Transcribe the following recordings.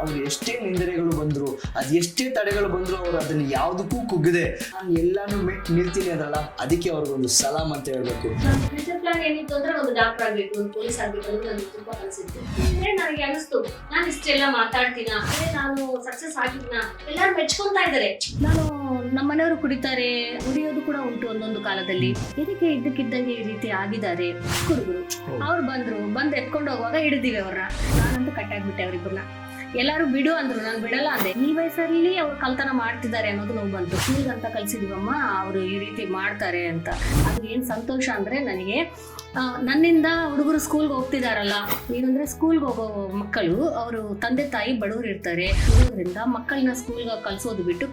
ಅವ್ರು ಎಷ್ಟೇ ನಿಂದನೆಗಳು ಬಂದ್ರು, ಅದ್ ಎಷ್ಟೇ ತಡೆಗಳು ಬಂದ್ರು, ಅವ್ರು ಅದನ್ನ ಯಾವ್ದಕ್ಕೂ ಕುಗ್ಗದೆ ನಾನು ಎಲ್ಲಾನು ಮೆಟ್ ನಿಲ್ತೀನಿ ಅದಲ್ಲ, ಅದಕ್ಕೆ ಅವ್ರಿಗೊಂದು ಸಲಾಮ್ ಅಂತ ಹೇಳ್ಬೇಕು. ಫ್ಯೂಚರ್ ಪ್ಲಾನ್ ಏನಿತ್ತು ಅಂದ್ರೆ ಒಂದು ಡಾಕ್ಟರ್ ಆಗ್ಬೇಕು, ಒಂದು ಪೊಲೀಸ್ ಆಗ್ಬೇಕು ಅನ್ನೋದು ನನಗೆ ತುಂಬಾ ಕನಸಿತ್ತು. ಅಂದ್ರೆ ನನಗೆ ಅನಿಸ್ತು ನಾನು ಇಷ್ಟೆಲ್ಲ ಮಾತಾಡ್ತೀನ, ಅಂದ್ರೆ ನಾನು ಸಕ್ಸಸ್ ಆಗಿದ್ನ, ಎಲ್ಲರೂ ಮೆಚ್ಕೊಂತಾ ಇದ್ದಾರೆ. ನಾನು ನಮ್ಮ ಮನೆಯವರು ಕುಡಿತಾರೆ, ಕುಡಿಯೋದು ಕೂಡ ಉಂಟು ಒಂದೊಂದು ಕಾಲದಲ್ಲಿ. ಇದಕ್ಕೆ ಇದ್ದಕ್ಕಿದ್ದಂಗೆ ಈ ರೀತಿ ಆಗಿದ್ದಾರೆ ಹುಡುಗರು. ಅವ್ರು ಬಂದು ಎತ್ಕೊಂಡು ಹೋಗುವಾಗ ಹಿಡಿದಿವಿ ಅವ್ರನ್ನ. ನಾನಂತೂ ಕಟ್ಟಾಗ್ಬಿಟ್ಟೆ ಅವ್ರಿಬ್ಬರನ್ನ. ಎಲ್ಲಾರು ಬಿಡು ಅಂದ್ರು, ನಾನು ಬಿಡಲ್ಲ ಅಂದೆ. ಈ ವಯಸ್ಸಲ್ಲಿ ಅವ್ರು ಕಳ್ತನ ಮಾಡ್ತಿದ್ದಾರೆ ಅನ್ನೋದು ನೋವು ಬಂತು. ಅಂತ ಕಲ್ಸಿದೀವಮ್ಮ, ಅವರು ಈ ರೀತಿ ಮಾಡ್ತಾರೆ ಅಂತ. ಅದು ಏನ್ ಸಂತೋಷ ಅಂದ್ರೆ ನನಗೆ, ನನ್ನಿಂದ ಹುಡುಗರು ಸ್ಕೂಲ್ಗೆ ಹೋಗ್ತಿದಾರಲ್ಲ, ಏನಂದ್ರೆ ಸ್ಕೂಲ್ಗೆ ಹೋಗೋ ಮಕ್ಕಳು ಅವರು ತಂದೆ ತಾಯಿ ಬಡವರು ಇರ್ತಾರೆ, ಇರೋದ್ರಿಂದ ಮಕ್ಕಳನ್ನ ಸ್ಕೂಲ್ಗೆ ಕಲ್ಸೋದು ಬಿಟ್ಟು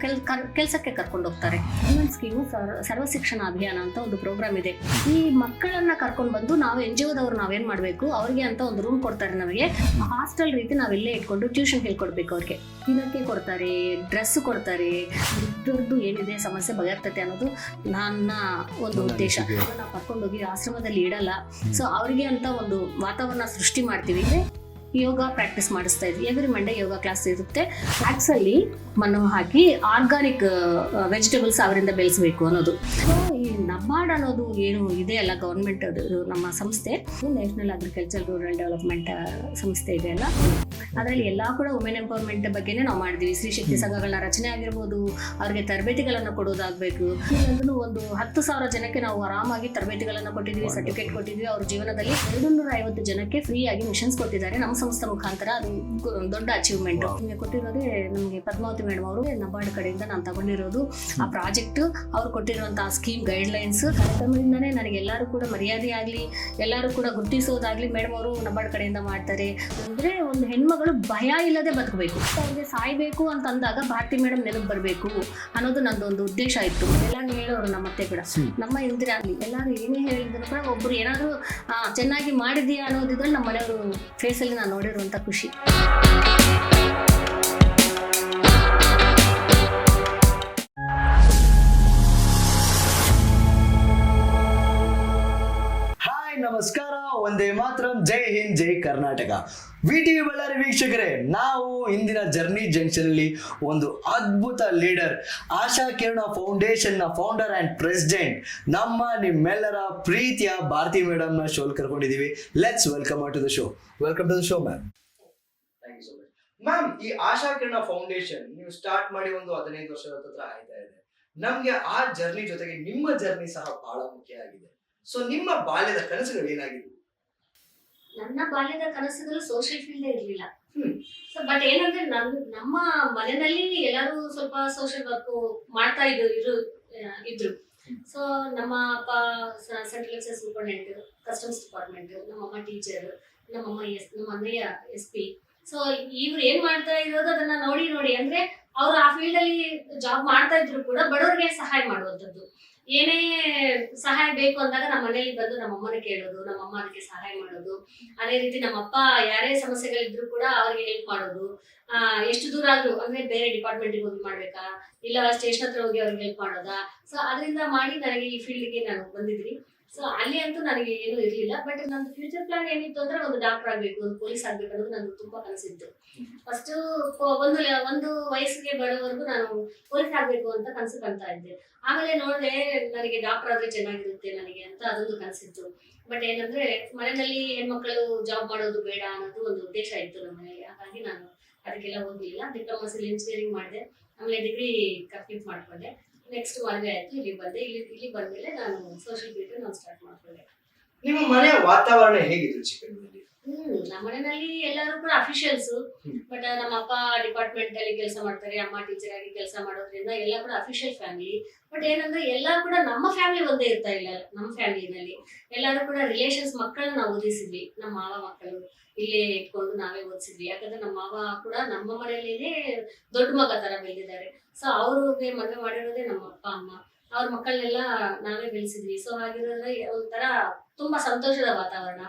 ಕೆಲ್ಸಕ್ಕೆ ಕರ್ಕೊಂಡು ಹೋಗ್ತಾರೆ. ಇನ್ನೊಂದು ಸ್ಕೀಮು ಸರ್ವ ಶಿಕ್ಷಣ ಅಭಿಯಾನ ಅಂತ ಒಂದು ಪ್ರೋಗ್ರಾಮ್ ಇದೆ. ಈ ಮಕ್ಕಳನ್ನ ಕರ್ಕೊಂಡು ಬಂದು ನಾವು NGO ದವ್ರು ನಾವೇನ್ ಮಾಡ್ಬೇಕು, ಅವ್ರಿಗೆ ಅಂತ ಒಂದು ರೂಮ್ ಕೊಡ್ತಾರೆ ನಮಗೆ, ಹಾಸ್ಟೆಲ್ ರೀತಿ ನಾವೆಲ್ಲೇ ಇಟ್ಕೊಂಡು ಟ್ಯೂಷನ್ ಹೇಳ್ಕೊಡ್ಬೇಕು. ಅವ್ರಿಗೆ ತಿನ್ನಕ್ಕೆ ಕೊಡ್ತಾರೆ, ಡ್ರೆಸ್ ಕೊಡ್ತಾರೆ. ಇದ್ರದ್ದು ಏನಿದೆ ಸಮಸ್ಯೆ ಬಗೆಹರ್ತತೆ ಅನ್ನೋದು ನನ್ನ ಒಂದು ಉದ್ದೇಶ. ನಾವು ಕರ್ಕೊಂಡೋಗಿ ಆಶ್ರಮದಲ್ಲಿ ಇಡಲ್ಲ, ಸೊ ಅವ್ರಿಗೆ ಅಂತ ಒಂದು ವಾತಾವರಣ ಸೃಷ್ಟಿ ಮಾಡ್ತೀವಿ. ಯೋಗ ಪ್ರಾಕ್ಟೀಸ್ ಮಾಡಿಸ್ತಾ ಇದ್ವಿ. ಎವ್ರಿ ಮಂಡೇ ಯೋಗ ಕ್ಲಾಸ್ ಇರುತ್ತೆ. ಫ್ಯಾಕ್ಸ್ ಅಲ್ಲಿ ಮಣ್ಣು ಹಾಕಿ ಆರ್ಗಾನಿಕ್ ವೆಜಿಟೇಬಲ್ಸ್ ಅವರಿಂದ ಬೆಳೆಸಬೇಕು ಅನ್ನೋದು. ಈ ನಬಾರ್ಡ್ ಅನ್ನೋದು ಏನು ಇದೆ ಅಲ್ಲ, ಗೌರ್ಮೆಂಟ್ ನಮ್ಮ ಸಂಸ್ಥೆ, ನ್ಯಾಷನಲ್ ಅಗ್ರಿಕಲ್ಚರ್ ರೂರಲ್ ಡೆವಲಪ್ಮೆಂಟ್ ಸಂಸ್ಥೆ ಇದೆ ಅಲ್ಲ, ಅದರಲ್ಲಿ ಎಲ್ಲಾ ಕೂಡ ವುಮೆನ್ ಎಂಪವರ್ಮೆಂಟ್ ಬಗ್ಗೆನೇ ನಾವು ಮಾಡಿದ್ವಿ. ಸ್ತ್ರೀ ಶಕ್ತಿ ಸಂಘಗಳನ್ನ ರಚನೆ ಆಗಿರ್ಬೋದು, ಅವ್ರಿಗೆ ತರಬೇತಿಗಳನ್ನ ಕೊಡೋದಾಗಬೇಕು. ಒಂದು 10,000 ಜನಕ್ಕೆ ನಾವು ಆರಾಮಾಗಿ ತರಬೇತಿಗಳನ್ನ ಕೊಟ್ಟಿದ್ವಿ, ಸರ್ಟಿಫಿಕೇಟ್ ಕೊಟ್ಟಿದ್ವಿ. ಅವ್ರ ಜೀವನದಲ್ಲಿ 250 ಜನಕ್ಕೆ ಫ್ರೀ ಆಗಿ ಮಿಷನ್ಸ್ ಕೊಟ್ಟಿದ್ದಾರೆ ನಮ್ಮ ಸಂಸ್ಥೆ ಮುಖಾಂತರ. ಅದು ದೊಡ್ಡ ಅಚೀವ್ಮೆಂಟ್. ನಿಮಗೆ ಕೊಟ್ಟಿರೋದೇ ನಮಗೆ ಪದ್ಮಾವತಿ ಮೇಡಮ್ ಅವರು ನಬಾರ್ಡ್ ಕಡೆಯಿಂದ ನಾನು ತಗೊಂಡಿರೋದು ಆ ಪ್ರಾಜೆಕ್ಟ್. ಅವ್ರು ಕೊಟ್ಟಿರುವಂತಹ ಸ್ಕೀಮ್ ಗೈಡ್ಲೈನ್ಸ್ ಕಾರ್ಯಕ್ರಮದಿಂದನೇ ನನಗೆ ಎಲ್ಲರೂ ಕೂಡ ಮರ್ಯಾದೆ ಆಗ್ಲಿ, ಎಲ್ಲರೂ ಕೂಡ ಗುರುತಿಸೋದಾಗ್ಲಿ ಮೇಡಮ್ ಅವರು ನಬಾರ್ಡ್ ಕಡೆಯಿಂದ ಮಾಡ್ತಾರೆ. ಅಂದ್ರೆ ಒಂದು ಹೆಣ್ಮಗಳು ಭಯ ಇಲ್ಲದೆ ಬದುಕಬೇಕು. ಅವ್ರಿಗೆ ಸಾಯ್ಬೇಕು ಅಂತ ಅಂದಾಗ ಭಾರತಿ ಮೇಡಮ್ ನೆನಪು ಬರಬೇಕು ಅನ್ನೋದು ನಂದೊಂದು ಉದ್ದೇಶ ಇತ್ತು. ಎಲ್ಲಾರು ಹೇಳೋರು ನಮ್ಮ ಅತ್ತೆ ಕೂಡ, ನಮ್ಮ ಇಂದಿರಾ ಆಗ್ಲಿ, ಎಲ್ಲಾರು ಏನೇ ಹೇಳಿದ್ರು ಕೂಡ ಒಬ್ರು ಏನಾದ್ರು ಚೆನ್ನಾಗಿ ಮಾಡಿದೀಯಾ ಅನ್ನೋದಿದ್ರಲ್ಲಿ ನಮ್ಮ ಮನೆಯವರು ಫೇಸಲ್ಲಿ ನಾನು ನೋಡಿರುವಂತ ಖುಷಿ. ನಮಸ್ಕಾರ, ಒಂದೇ ಮಾತ್ರ, ಜೈ ಹಿಂದ್, ಜೈ ಕರ್ನಾಟಕ. VTV ಬಳ್ಳಾರಿ ವೀಕ್ಷಕರೇ, ನಾವು ಇಂದಿನ ಜರ್ನಿ ಜಂಕ್ಷನ್ ಅಲ್ಲಿ ಒಂದು ಅದ್ಭುತ ಲೀಡರ್, ಆಶಾ ಕಿರಣ ಫೌಂಡೇಶನ್ ನ ಫೌಂಡರ್ ಅಂಡ್ ಪ್ರೆಸಿಡೆಂಟ್, ನಿಮ್ಮೆಲ್ಲರ ಪ್ರೀತಿಯ ಭಾರತಿ ಮೇಡಮ್ ನ ಶೋ ಕರ್ಕೊಂಡಿದೀವಿ. Let's welcome to the show. Welcome to the show ma'am. Thank you so much ma'am. ಈ ಆಶಾ ಕಿರಣ ಫೌಂಡೇಶನ್ ನೀವು ಸ್ಟಾರ್ಟ್ ಮಾಡಿ ಒಂದು 15 ವರ್ಷದ ಹತ್ರ ಆಯ್ತಾ ಇದೆ. ನಮ್ಗೆ ಆ ಜರ್ನಿ ಜೊತೆಗೆ ನಿಮ್ಮ ಜರ್ನಿ ಸಹ ಬಹಳ ಮುಖ್ಯ ಆಗಿದೆ. ಸೊ ನಿಮ್ಮ ಬಾಲ್ಯದ ಕನಸುಗಳು ಏನಾಗಿದ್ವು? ನನ್ನ ಬಾಲ್ಯದ ಕನಸುಗಳು ಸೋಷಿಯಲ್ ಫೀಲ್ಡ್ ಇರ್ಲಿಲ್ಲ. ಸೊ ಬಟ್ ಏನಂದ್ರೆ ನಮ್ಮ ಮನೆಯಲ್ಲಿ ಎಲ್ಲರೂ ಸ್ವಲ್ಪ ಸೋಷಿಯಲ್ ವರ್ಕ್ ಮಾಡ್ತಾ ಇದ್ರು. ಸೊ ನಮ್ಮ ಅಪ್ಪ central exercise superintendent, customs department, ನಮ್ಮಮ್ಮ ಟೀಚರ್, ನಮ್ಮ ಅಣ್ಣಯ್ಯ SP. ಸೊ ಇವ್ರು ಏನ್ ಮಾಡ್ತಾ ಇರೋದು ಅದನ್ನ ನೋಡಿ ಅಂದ್ರೆ ಅವ್ರು ಆ ಫೀಲ್ಡ್ ಅಲ್ಲಿ ಜಾಬ್ ಮಾಡ್ತಾ ಇದ್ರು ಕೂಡ ಬಡವರಿಗೆ ಸಹಾಯ ಮಾಡುವಂತದ್ದು. ಏನೇ ಸಹಾಯ ಬೇಕು ಅಂದಾಗ ನಮ್ಮ ಮನೇಲಿ ಬಂದು ನಮ್ಮಮ್ಮನ ಕೇಳೋದು, ನಮ್ಮಮ್ಮ ಅದಕ್ಕೆ ಸಹಾಯ ಮಾಡೋದು. ಅದೇ ರೀತಿ ನಮ್ಮಪ್ಪ ಯಾರೇ ಸಮಸ್ಯೆಗಳಿದ್ರು ಕೂಡ ಅವ್ರಿಗೆ ಹೆಲ್ಪ್ ಮಾಡೋದು. ಎಷ್ಟು ದೂರ ಆದ್ರೂ ಅಂದ್ರೆ ಬೇರೆ ಡಿಪಾರ್ಟ್ಮೆಂಟ್ಗೆ ಹೋಗಿ ಮಾಡ್ಬೇಕಾ, ಇಲ್ಲ ಸ್ಟೇಷನ್ ಹತ್ರ ಹೋಗಿ ಅವ್ರಿಗೆ ಹೆಲ್ಪ್ ಮಾಡೋದಾ. ಸೊ ಅದರಿಂದ ಮಾಡಿ ನನಗೆ ಈ ಫೀಲ್ಡ್ಗೆ ನಾನು ಬಂದಿದ್ದೀನಿ. ಸೊ ಅಲ್ಲಿ ಅಂತೂ ನನಗೆ ಏನು ಇರ್ಲಿಲ್ಲ. ಬಟ್ ನಂದು ಫ್ಯೂಚರ್ ಪ್ಲಾನ್ ಏನಿತ್ತು ಅಂದ್ರೆ ಒಂದು ಡಾಕ್ಟರ್ ಆಗ್ಬೇಕು, ಒಂದು ಪೊಲೀಸ್ ಆಗ್ಬೇಕು ಅನ್ನೋದು ನಂದು ತುಂಬಾ ಕನಸಿತ್ತು. ಫಸ್ಟ್ ಒಂದು ವಯಸ್ಸಿಗೆ ಬರೋವರೆಗೂ ನಾನು ಪೊಲೀಸ್ ಆಗ್ಬೇಕು ಅಂತ ಕನಸು ಕಾಣ್ತಾ ಇದ್ದೆ. ಆಮೇಲೆ ನೋಡಿದ್ರೆ ನನಗೆ ಡಾಕ್ಟರ್ ಆದ್ರೆ ಚೆನ್ನಾಗಿರುತ್ತೆ ನನಗೆ ಅಂತ ಅದೊಂದು ಕನಸಿತ್ತು. ಬಟ್ ಏನಂದ್ರೆ ಮನೆಯಲ್ಲಿ ಹೆಣ್ಮಕ್ಳು ಜಾಬ್ ಮಾಡೋದು ಬೇಡ ಅನ್ನೋದು ಒಂದು ಉದ್ದೇಶ ಇತ್ತು ನಮ್ಮ ಮನೆಯಲ್ಲಿ. ಹಾಗಾಗಿ ನಾನು ಅದಕ್ಕೆಲ್ಲ ಹೋಗ್ಲಿಲ್ಲ. ಡಿಪ್ಲೊಮಾ ಸಿವಿಲ್ ಇಂಜಿನಿಯರಿಂಗ್ ಮಾಡಿದೆ, ಆಮೇಲೆ ಡಿಗ್ರಿ ಕಂಪ್ಲೀಟ್ ಮಾಡ್ಕೊಂಡೆ. ನೆಕ್ಸ್ಟ್ ಮದುವೆ ಆಯ್ತು, ಇಲ್ಲಿ ಬಂದೆ. ಇಲ್ಲಿ ಬಂದ್ಮೇಲೆ ನಾನು ಸೋಷಿಯಲ್ ಮೀಡಿಯಾ ನಾನು ಸ್ಟಾರ್ಟ್ ಮಾಡ್ಕೊಂಡೆ. ನಿಮ್ಮ ಮನೆಯ ವಾತಾವರಣ ಹೇಗಿತ್ತು ಚಿಕ್ಕಂದಿನಲ್ಲಿ? ನಮ್ಮ ಮನೆಯಲ್ಲಿ ಎಲ್ಲರೂ ಕೂಡ ಅಫಿಷಿಯಲ್ಸ್. ಬಟ್ ನಮ್ಮ ಅಪ್ಪ ಡಿಪಾರ್ಟ್ಮೆಂಟ್ ಅಲ್ಲಿ ಕೆಲಸ ಮಾಡ್ತಾರೆ, ಅಮ್ಮ ಟೀಚರ್ ಆಗಿ ಕೆಲಸ ಮಾಡೋದ್ರಿಂದ ಎಲ್ಲ ಕೂಡ ಅಫಿಷಿಯಲ್ ಫ್ಯಾಮಿಲಿ. ಬಟ್ ಏನಂದ್ರೆ ಎಲ್ಲ ಕೂಡ ನಮ್ಮ ಫ್ಯಾಮಿಲಿ ಒಂದೇ ಇರ್ತಾ ಇಲ್ಲ. ನಮ್ಮ ಫ್ಯಾಮಿಲಿನಲ್ಲಿ ಎಲ್ಲರೂ ಕೂಡ ರಿಲೇಷನ್ಸ್ ಮಕ್ಕಳನ್ನ ನಾವು ಓದಿಸಿದ್ವಿ. ನಮ್ಮ ಮಾವ ಮಕ್ಕಳು ಇಲ್ಲೇ ಇಟ್ಕೊಂಡು ನಾವೇ ಓದಿಸಿದ್ವಿ. ಯಾಕಂದ್ರೆ ನಮ್ಮ ಮಾವ ಕೂಡ ನಮ್ಮ ಮನೆಯಲ್ಲೇನೆ ದೊಡ್ಡ ಮಗ ತರ ಬೆಳೆದಿದ್ದಾರೆ. ಸೊ ಅವ್ರಿಗೆ ಮದುವೆ ಮಾಡಿರೋದೇ ನಮ್ಮ ಅಪ್ಪ ಅಮ್ಮ, ಅವ್ರ ಮಕ್ಕಳನ್ನೆಲ್ಲ ನಾವೇ ಬೆಳೆಸಿದ್ವಿ. ಸೊ ಹಾಗಿರೋದ್ರೆ ಒಂಥರ ತುಂಬಾ ಸಂತೋಷದ ವಾತಾವರಣ.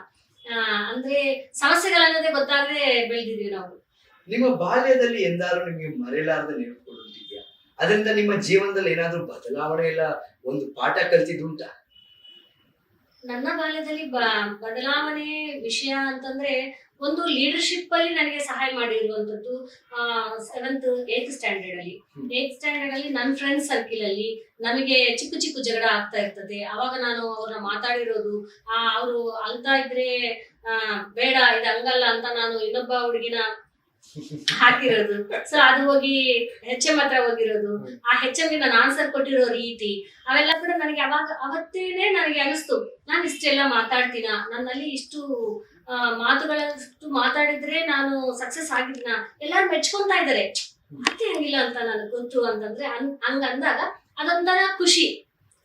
ಅಂದ್ರೆ ಸಮಸ್ಯೆಗಳನ್ನೋದೇ ಗೊತ್ತಾಗದೆ ಬೆಳೆದಿದ್ವಿ ನಾವು. ನಿಮ್ಮ ಬಾಲ್ಯದಲ್ಲಿ ಎಂದಾದ್ರೂ ನಿಮಗೆ ಮರೆಯಲಾರದ ನೆನಪುಗಳಿದೆಯಾ? ಅದರಿಂದ ನಿಮ್ಮ ಜೀವನದಲ್ಲಿ ಏನಾದ್ರೂ ಬದಲಾವಣೆ ಇಲ್ಲ ಒಂದು ಪಾಠ ಕಲ್ತಿದ್ದುಂಟಾ? ನನ್ನ ಬಾಲ್ಯದಲ್ಲಿ ಬದಲಾವಣೆ ವಿಷಯ ಅಂತಂದ್ರೆ ಒಂದು ಲೀಡರ್ಶಿಪ್ ಅಲ್ಲಿ ನನಗೆ ಸಹಾಯ ಮಾಡಿರುವಂತದ್ದು 7th 8th ಸ್ಟ್ಯಾಂಡರ್ಡ್ ಅಲ್ಲಿ. 8th ಸ್ಟ್ಯಾಂಡರ್ಡ್ ಅಲ್ಲಿ ನನ್ನ ಫ್ರೆಂಡ್ಸ್ ಸರ್ಕಿಲ್ ಅಲ್ಲಿ ನಮಗೆ ಚಿಕ್ಕ ಚಿಕ್ಕ ಜಗಳ ಆಗ್ತಾ ಇರ್ತದೆ. ಅವಾಗ ನಾನು ಅವ್ರನ್ನ ಮಾತಾಡಿರೋದು, ಅವರು ಅಳ್ತಾ ಇದ್ರೆ ಬೇಡ ಇದು ಹಂಗಲ್ಲ ಅಂತ ನಾನು ಇನ್ನೊಬ್ಬ ಹುಡುಗಿನ ಹಾಕಿರೋದು. ಸೊ ಅದು ಹೋಗಿ HM ಹತ್ರ ಹೋಗಿರೋದು, ಆ HM ಗೆ ನಾನು ಆನ್ಸರ್ ಕೊಟ್ಟಿರೋ ರೀತಿ ಅವೆಲ್ಲ ಕೂಡ ನನಗೆ ಅವತ್ತೇನೆ ನನಗೆ ಅನಿಸ್ತು, ನಾನು ಇಷ್ಟೆಲ್ಲ ಮಾತಾಡ್ತೀನ, ನನ್ನಲ್ಲಿ ಇಷ್ಟು ಮಾತುಗಳಷ್ಟು ಮಾತಾಡಿದ್ರೆ ನಾನು ಸಕ್ಸಸ್ ಆಗಿದ್ನ, ಎಲ್ಲಾರು ಮೆಚ್ಕೊಂತಾ ಇದಾರೆ, ಮತ್ತೆ ಹಂಗಿಲ್ಲ ಅಂತ ನನಗೆ ಗೊತ್ತು ಅಂತಂದ್ರೆ ಹಂಗಂದಾಗ ಅದೊಂಥರ ಖುಷಿ.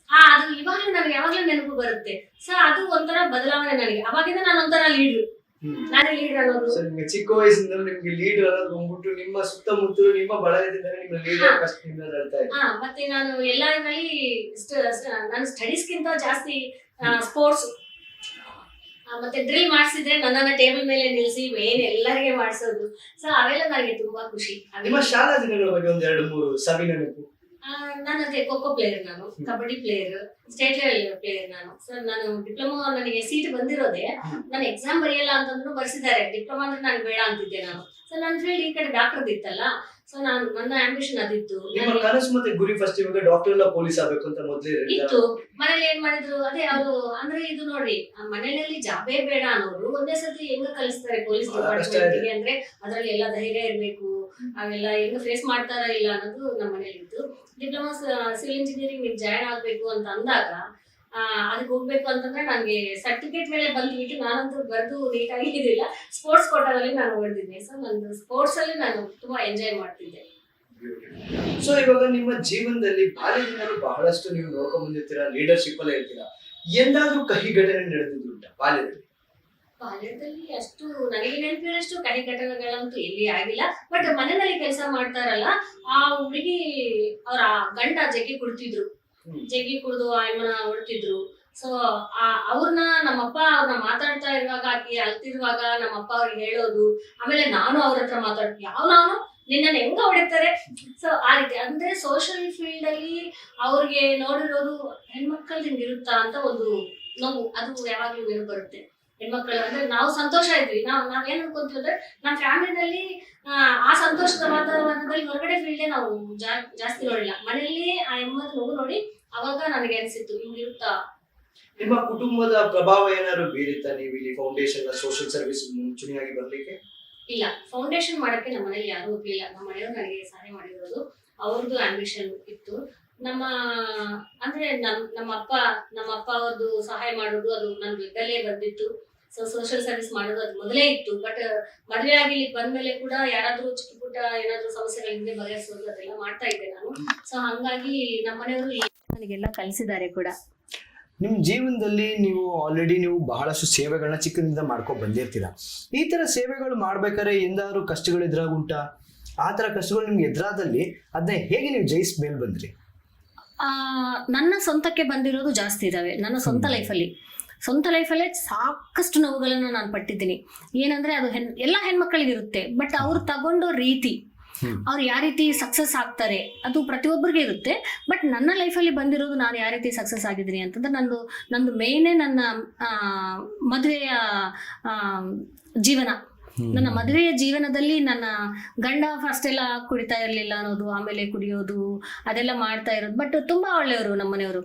ಅದು ಇವಾಗ್ಲೂ ನನಗೆ ಯಾವಾಗ್ಲೂ ನೆನಪು ಬರುತ್ತೆ. ಸೊ ಅದು ಒಂಥರ ಬದಲಾವಣೆ ನನಗೆ. ಅವಾಗಿಂದ ನಾನು ಒಂಥರ ಲೀಡ್ರು, ನಾನೇ ಲೀಡರ್ ಅನ್ನೋದು. ನಿಮ್ಗೆ ಚಿಕ್ಕ ವಯಸ್ಸಿಂದ ನಿಮ್ಗೆ ಲೀಡರ್ ಅನ್ನೋದು ಬಂದ್ಬಿಟ್ಟು ನಿಮ್ಮ ಸುತ್ತಮುತ್ತಲು ನಿಮ್ಮ ಬಳಗದಿಂದ ನಿಮ್ಮ ಲೀಡರ್ ಕಷ್ಟ ಹೇಳ್ತಾ ಇದ್ದಾರೆ. ಮತ್ತೆ ನಾನು ಎಲ್ಲ ಇದರಲ್ಲಿ ನಾನು ಸ್ಟಡೀಸ್ಗಿಂತ ಜಾಸ್ತಿ ಸ್ಪೋರ್ಟ್ಸ್ ಮತ್ತೆ ಡ್ರಿಲ್ ಮಾಡಿಸಿದ್ರೆ ನನ್ನನ್ನ ಟೇಬಲ್ ಮೇಲೆ ನಿಲ್ಸಿ ಮೇನ್ ಎಲ್ಲರಿಗೆ ಮಾಡಿಸೋದು. ಸೊ ಅವೆಲ್ಲ ನನಗೆ ತುಂಬಾ ಖುಷಿ. ನಿಮ್ಮ ಶಾಲಾ ದಿನಗಳ ಬಗ್ಗೆ ಒಂದ್ 2-3 ಸವಿ ನೆನಪು. ನಾನು ಅದೇ ಖೋ ಪ್ಲೇಯರ್, ನಾನು kabaddi player, state level player ನಾನು. ಸೊ ನಾನು ಡಿಪ್ಲೊಮಾ ನನಗೆ ಸೀಟ್ ಬಂದಿರೋದೇ, ನಾನು ಎಕ್ಸಾಮ್ ಬರೆಯಲ್ಲ ಅಂತಂದ್ರು ಬರ್ಸಿದ್ದಾರೆ. ಡಿಪ್ಲೊಮಾ ಅಂದ್ರೆ ನಾನು ಬೇಡ ಅಂತಿದ್ದೆ ನಾನು. ಸೊ ನನ್ನ ಫೀಲ್ಡ್ ಈ ಕಡೆ ಡಾಕ್ಟರ್ ಇತ್ತಲ್ಲ, ಸೊ ನನ್ನ ಆಂಬಿಷನ್ ಅದಿತ್ತು. ನಿಮ್ಮ ಕನಸು ಮತ್ತೆ ಗುರಿ ಫಸ್ಟ್ ಇವಾಗ ಡಾಕ್ಟರ್ ಇಲ್ಲ ಪೊಲೀಸ್ ಆಗ್ಬೇಕು ಅಂತ ಮೊದಲೇ ಇತ್ತು. ಮನೇಲಿ ಏನ್ ಮಾಡಿದ್ರು, ಅದೇ ಅವರು ಅಂದ್ರೆ ಇದು ನೋಡ್ರಿ, ಮನೆಯಲ್ಲಿ ಜಾಬೇ ಬೇಡ ಅನ್ನೋರು ಒಂದೇ ಸತಿ ಹೆಂಗ ಕಲಿಸ್ತಾರೆ ಪೊಲೀಸ್ ಡಿಪಾರ್ಟ್ಮೆಂಟ್ ಗೆ ಅಂದ್ರೆ ಅದ್ರಲ್ಲಿ ಎಲ್ಲ ಧೈರ್ಯ ಇರ್ಬೇಕು, ಅವೆಲ್ಲ ಹೆಂಗ ಫೇಸ್ ಮಾಡ್ತಾರ ಇಲ್ಲ ಅನ್ನೋದು ನಮ್ಮ ಮನೇಲಿ ಇತ್ತು. ಡಿಪ್ಲೊಮಾ ಸಿವಿಲ್ ಇಂಜಿನಿಯರಿಂಗ್ ಜಾಯ್ನ್ ಆಗ್ಬೇಕು ಅಂತ ಅಂದಾಗ ಅದಕ್ಕೆ ಹೋಗ್ಬೇಕು ಅಂತಂದ್ರೆ ನನಗೆ ಸರ್ಟಿಫಿಕೇಟ್ ಮೇಲೆ ಬಂದ್ಬಿಟ್ಟು ನಾನಂತೂ ಬರೆದು ನೀಟಾಗಿ ಇದಿಲ್ಲ, ಸ್ಪೋರ್ಟ್ಸ್ ಕೋಟಾದಲ್ಲಿ ನಾನು ಓದಿದ್ದೆ. ಸೊ ನಂದು ಸ್ಪೋರ್ಟ್ಸ್ ಅಲ್ಲಿ ನಾನು ತುಂಬಾ ಎಂಜಾಯ್ ಮಾಡ್ತಿದ್ದೆ. ಸೊ ಇವಾಗ ನಿಮ್ಮ ಜೀವನದಲ್ಲಿ ಬಾಲ್ಯದಿಂದಲೂ ಬಹಳಷ್ಟು ನೀವು ನೋಡ್ಕೊಂಡ್ ಬಂದಿರ್ತೀರಾ, ಲೀಡರ್ಶಿಪ್ ಅಲ್ಲೇ ಇರ್ತೀರಾ. ಎಂದಾದ್ರೂ ಕಹಿ ಘಟನೆ ನಡೆದಿದ್ದುಂಟ ಬಾಲ್ಯದಲ್ಲಿ? ಬಾಲ್ಯದಲ್ಲಿ ಅಷ್ಟು ನನಗೆ ನೆನಪಿರೋಷ್ಟು ಕಹಿ ಘಟನೆಗಳಂತೂ ಎಲ್ಲಿ ಆಗಿಲ್ಲ. ಬಟ್ ಮನೆಯಲ್ಲಿ ಕೆಲಸ ಮಾಡ್ತಾರಲ್ಲ, ಆ ಹುಡುಗಿ ಅವ್ರ ಗಂಡ ಜಗ್ಗಿ ಕುಡ್ತಿದ್ರು, ಜಗ್ಗಿ ಕುಡ್ದು ಅಮ್ಮನ ಹೊಡ್ತಿದ್ರು. ಸೊ ಅವ್ರನ್ನ ನಮ್ಮಪ್ಪ ಅವ್ರನ್ನ ಮಾತಾಡ್ತಾ ಇರುವಾಗ, ಆಕಿ ಅಳ್ತಿರುವಾಗ ನಮ್ಮಪ್ಪ ಅವ್ರಿಗೆ ಹೇಳೋದು, ಆಮೇಲೆ ನಾನು ಅವ್ರ ಹತ್ರ ಮಾತಾಡ್ತೀನಿ, ನಾನು ನಿನ್ನ ಹೆಂಗ ಹೊಡಿತಾರೆ. ಸೊ ಆ ರೀತಿ ಅಂದ್ರೆ ಸೋಷಿಯಲ್ ಫೀಲ್ಡ್ ಅಲ್ಲಿ ಅವ್ರಿಗೆ ನೋಡಿರೋದು ಹೆಣ್ಮಕ್ಳದ್ದು ಹಿಂಗಿರುತ್ತಾ ಅಂತ ಒಂದು ನೋವು, ಅದು ಯಾವಾಗ್ಲೂ ನೆನಪು ಬರುತ್ತೆ. ಹೆಣ್ಮಕ್ಳು ಅಂದ್ರೆ ನಾವು ಸಂತೋಷ ಇದ್ವಿ, ನಾವೇನ್ ಅನ್ಕೊಂತೀವಿ ಅಂದ್ರೆ ನಮ್ಮ ಫ್ಯಾಮಿಲಿನಲ್ಲಿ ಆ ಸಂತೋಷದ ವಾತಾವರಣದಲ್ಲಿ ಹೊರಗಡೆ ಫೀಲ್ಡ್ ನಾವು ಜಾಸ್ತಿ ನೋಡಿಲ್ಲ. ಮನೆಯಲ್ಲಿ ಆ ಎಮ್ಮದ ನೋವು ನೋಡಿ ಅವಾಗ ನನಗೆ ಅನ್ಸಿತ್ತು ಹಿಂಗಿರುತ್ತಾ. ನಿಮ್ಮ ಕುಟುಂಬದ ಪ್ರಭಾವ ಏನಾದ್ರು ಬೀರುತ್ತಾ ನೀವು ಇಲ್ಲಿ ಫೌಂಡೇಶನ್ ಸೋಷಿಯಲ್ ಸರ್ವಿಸ್ ಮುಂಚೂಣಿಯಾಗಿ ಬರ್ಲಿಕ್ಕೆ? ಇಲ್ಲ, ಫೌಂಡೇಶನ್ ಮಾಡಕ್ಕೆ ನಮ್ಮ ಮನೇಲಿ ಯಾರು ಹೋಗ್ಲಿಲ್ಲ. ನಮ್ಮ ಮನೆಯವರು ನನಗೆ ಸಹಾಯ ಮಾಡಿರೋದು, ಅವ್ರದ್ದು ಆಂಬಿಷನ್ ಇತ್ತು. ಅಂದ್ರೆ ನಮ್ಮ ಅಪ್ಪ ಅವ್ರದ್ದು ಸಹಾಯ ಮಾಡೋದು ಅದು ನನ್ನ ಬ್ಲಡ್ಡಲ್ಲೇ ಬಂದಿತ್ತು. ಸೊ ಸೋಷಿಯಲ್ ಸರ್ವಿಸ್ ಮಾಡೋದು ಅದು ಮೊದಲೇ ಇತ್ತು. ಬಟ್ ಮದುವೆ ಆಗಿ ಇಲ್ಲಿ ಬಂದ್ಮೇಲೆ ಕೂಡ ಯಾರಾದ್ರೂ ಚಿಕ್ಕ ಪುಟ್ಟ ಏನಾದ್ರೂ ಸಮಸ್ಯೆಗಳಿಂದ ಬಗೆಹರಿಸೋದು ಅದೆಲ್ಲ ಮಾಡ್ತಾ ಇದ್ದೆ ನಾನು. ಸೊ ಹಂಗಾಗಿ ನಮ್ಮ ಮನೆಯವರು ನನಗೆಲ್ಲ ಕಲಿಸಿದ್ದಾರೆ ಕೂಡ. ನಿಮ್ಮ ಜೀವನದಲ್ಲಿ ನೀವು ಆಲ್ರೆಡಿ ಬಹಳಷ್ಟು ಸೇವೆಗಳನ್ನ ಚಿಕ್ಕದಿಂದ ಮಾಡ್ಕೊಂಡು ಬಂದಿರ್ತೀರಾ. ಈ ತರ ಸೇವೆಗಳು ಮಾಡ್ಬೇಕಾದ್ರೆ ಎಂದಾದ್ರೂ ಕಷ್ಟಗಳು ಎದುರಾಗುಂಟಾ? ಆ ತರ ಕಷ್ಟಗಳು ನಿಮ್ಗೆ ಎದುರಾದಲ್ಲಿ ಅದನ್ನ ಹೇಗೆ ನೀವು ಜಯಿಸ್ ಮೇಲೆ ಬಂದ್ರಿ? ನನ್ನ ಸ್ವಂತಕ್ಕೆ ಬಂದಿರೋದು ಜಾಸ್ತಿ ಇದಾವೆ. ನನ್ನ ಸ್ವಂತ ಲೈಫಲ್ಲೇ ಸಾಕಷ್ಟು ನೋವುಗಳನ್ನ ನಾನು ಪಟ್ಟಿದ್ದೀನಿ. ಏನಂದ್ರೆ ಅದು ಎಲ್ಲ ಹೆಣ್ಮಕ್ಳಿಗಿರುತ್ತೆ, ಬಟ್ ಅವ್ರು ತಗೊಂಡೋ ರೀತಿ, ಅವ್ರು ಯಾವ ರೀತಿ ಸಕ್ಸಸ್ ಆಗ್ತಾರೆ ಅದು ಪ್ರತಿಯೊಬ್ಬರಿಗೆ ಇರುತ್ತೆ. ಬಟ್ ನನ್ನ ಲೈಫಲ್ಲಿ ಬಂದಿರೋದು ನಾನು ಯಾವ ರೀತಿ ಸಕ್ಸಸ್ ಆಗಿದ್ದೀನಿ ಅಂತಂದ್ರೆ ನಂದು ಮೇನೇ ನನ್ನ ಮದುವೆಯ ಜೀವನ. ನನ್ನ ಮದುವೆಯ ಜೀವನದಲ್ಲಿ ನನ್ನ ಗಂಡ ಫಸ್ಟ್ ಎಲ್ಲ ಕುಡಿತಾ ಇರ್ಲಿಲ್ಲ ಅನ್ನೋದು, ಆಮೇಲೆ ಕುಡಿಯೋದು ಅದೆಲ್ಲ ಮಾಡ್ತಾ ಇರೋದು. ಬಟ್ ತುಂಬಾ ಒಳ್ಳೆಯವರು ನಮ್ಮ ಮನೆಯವರು.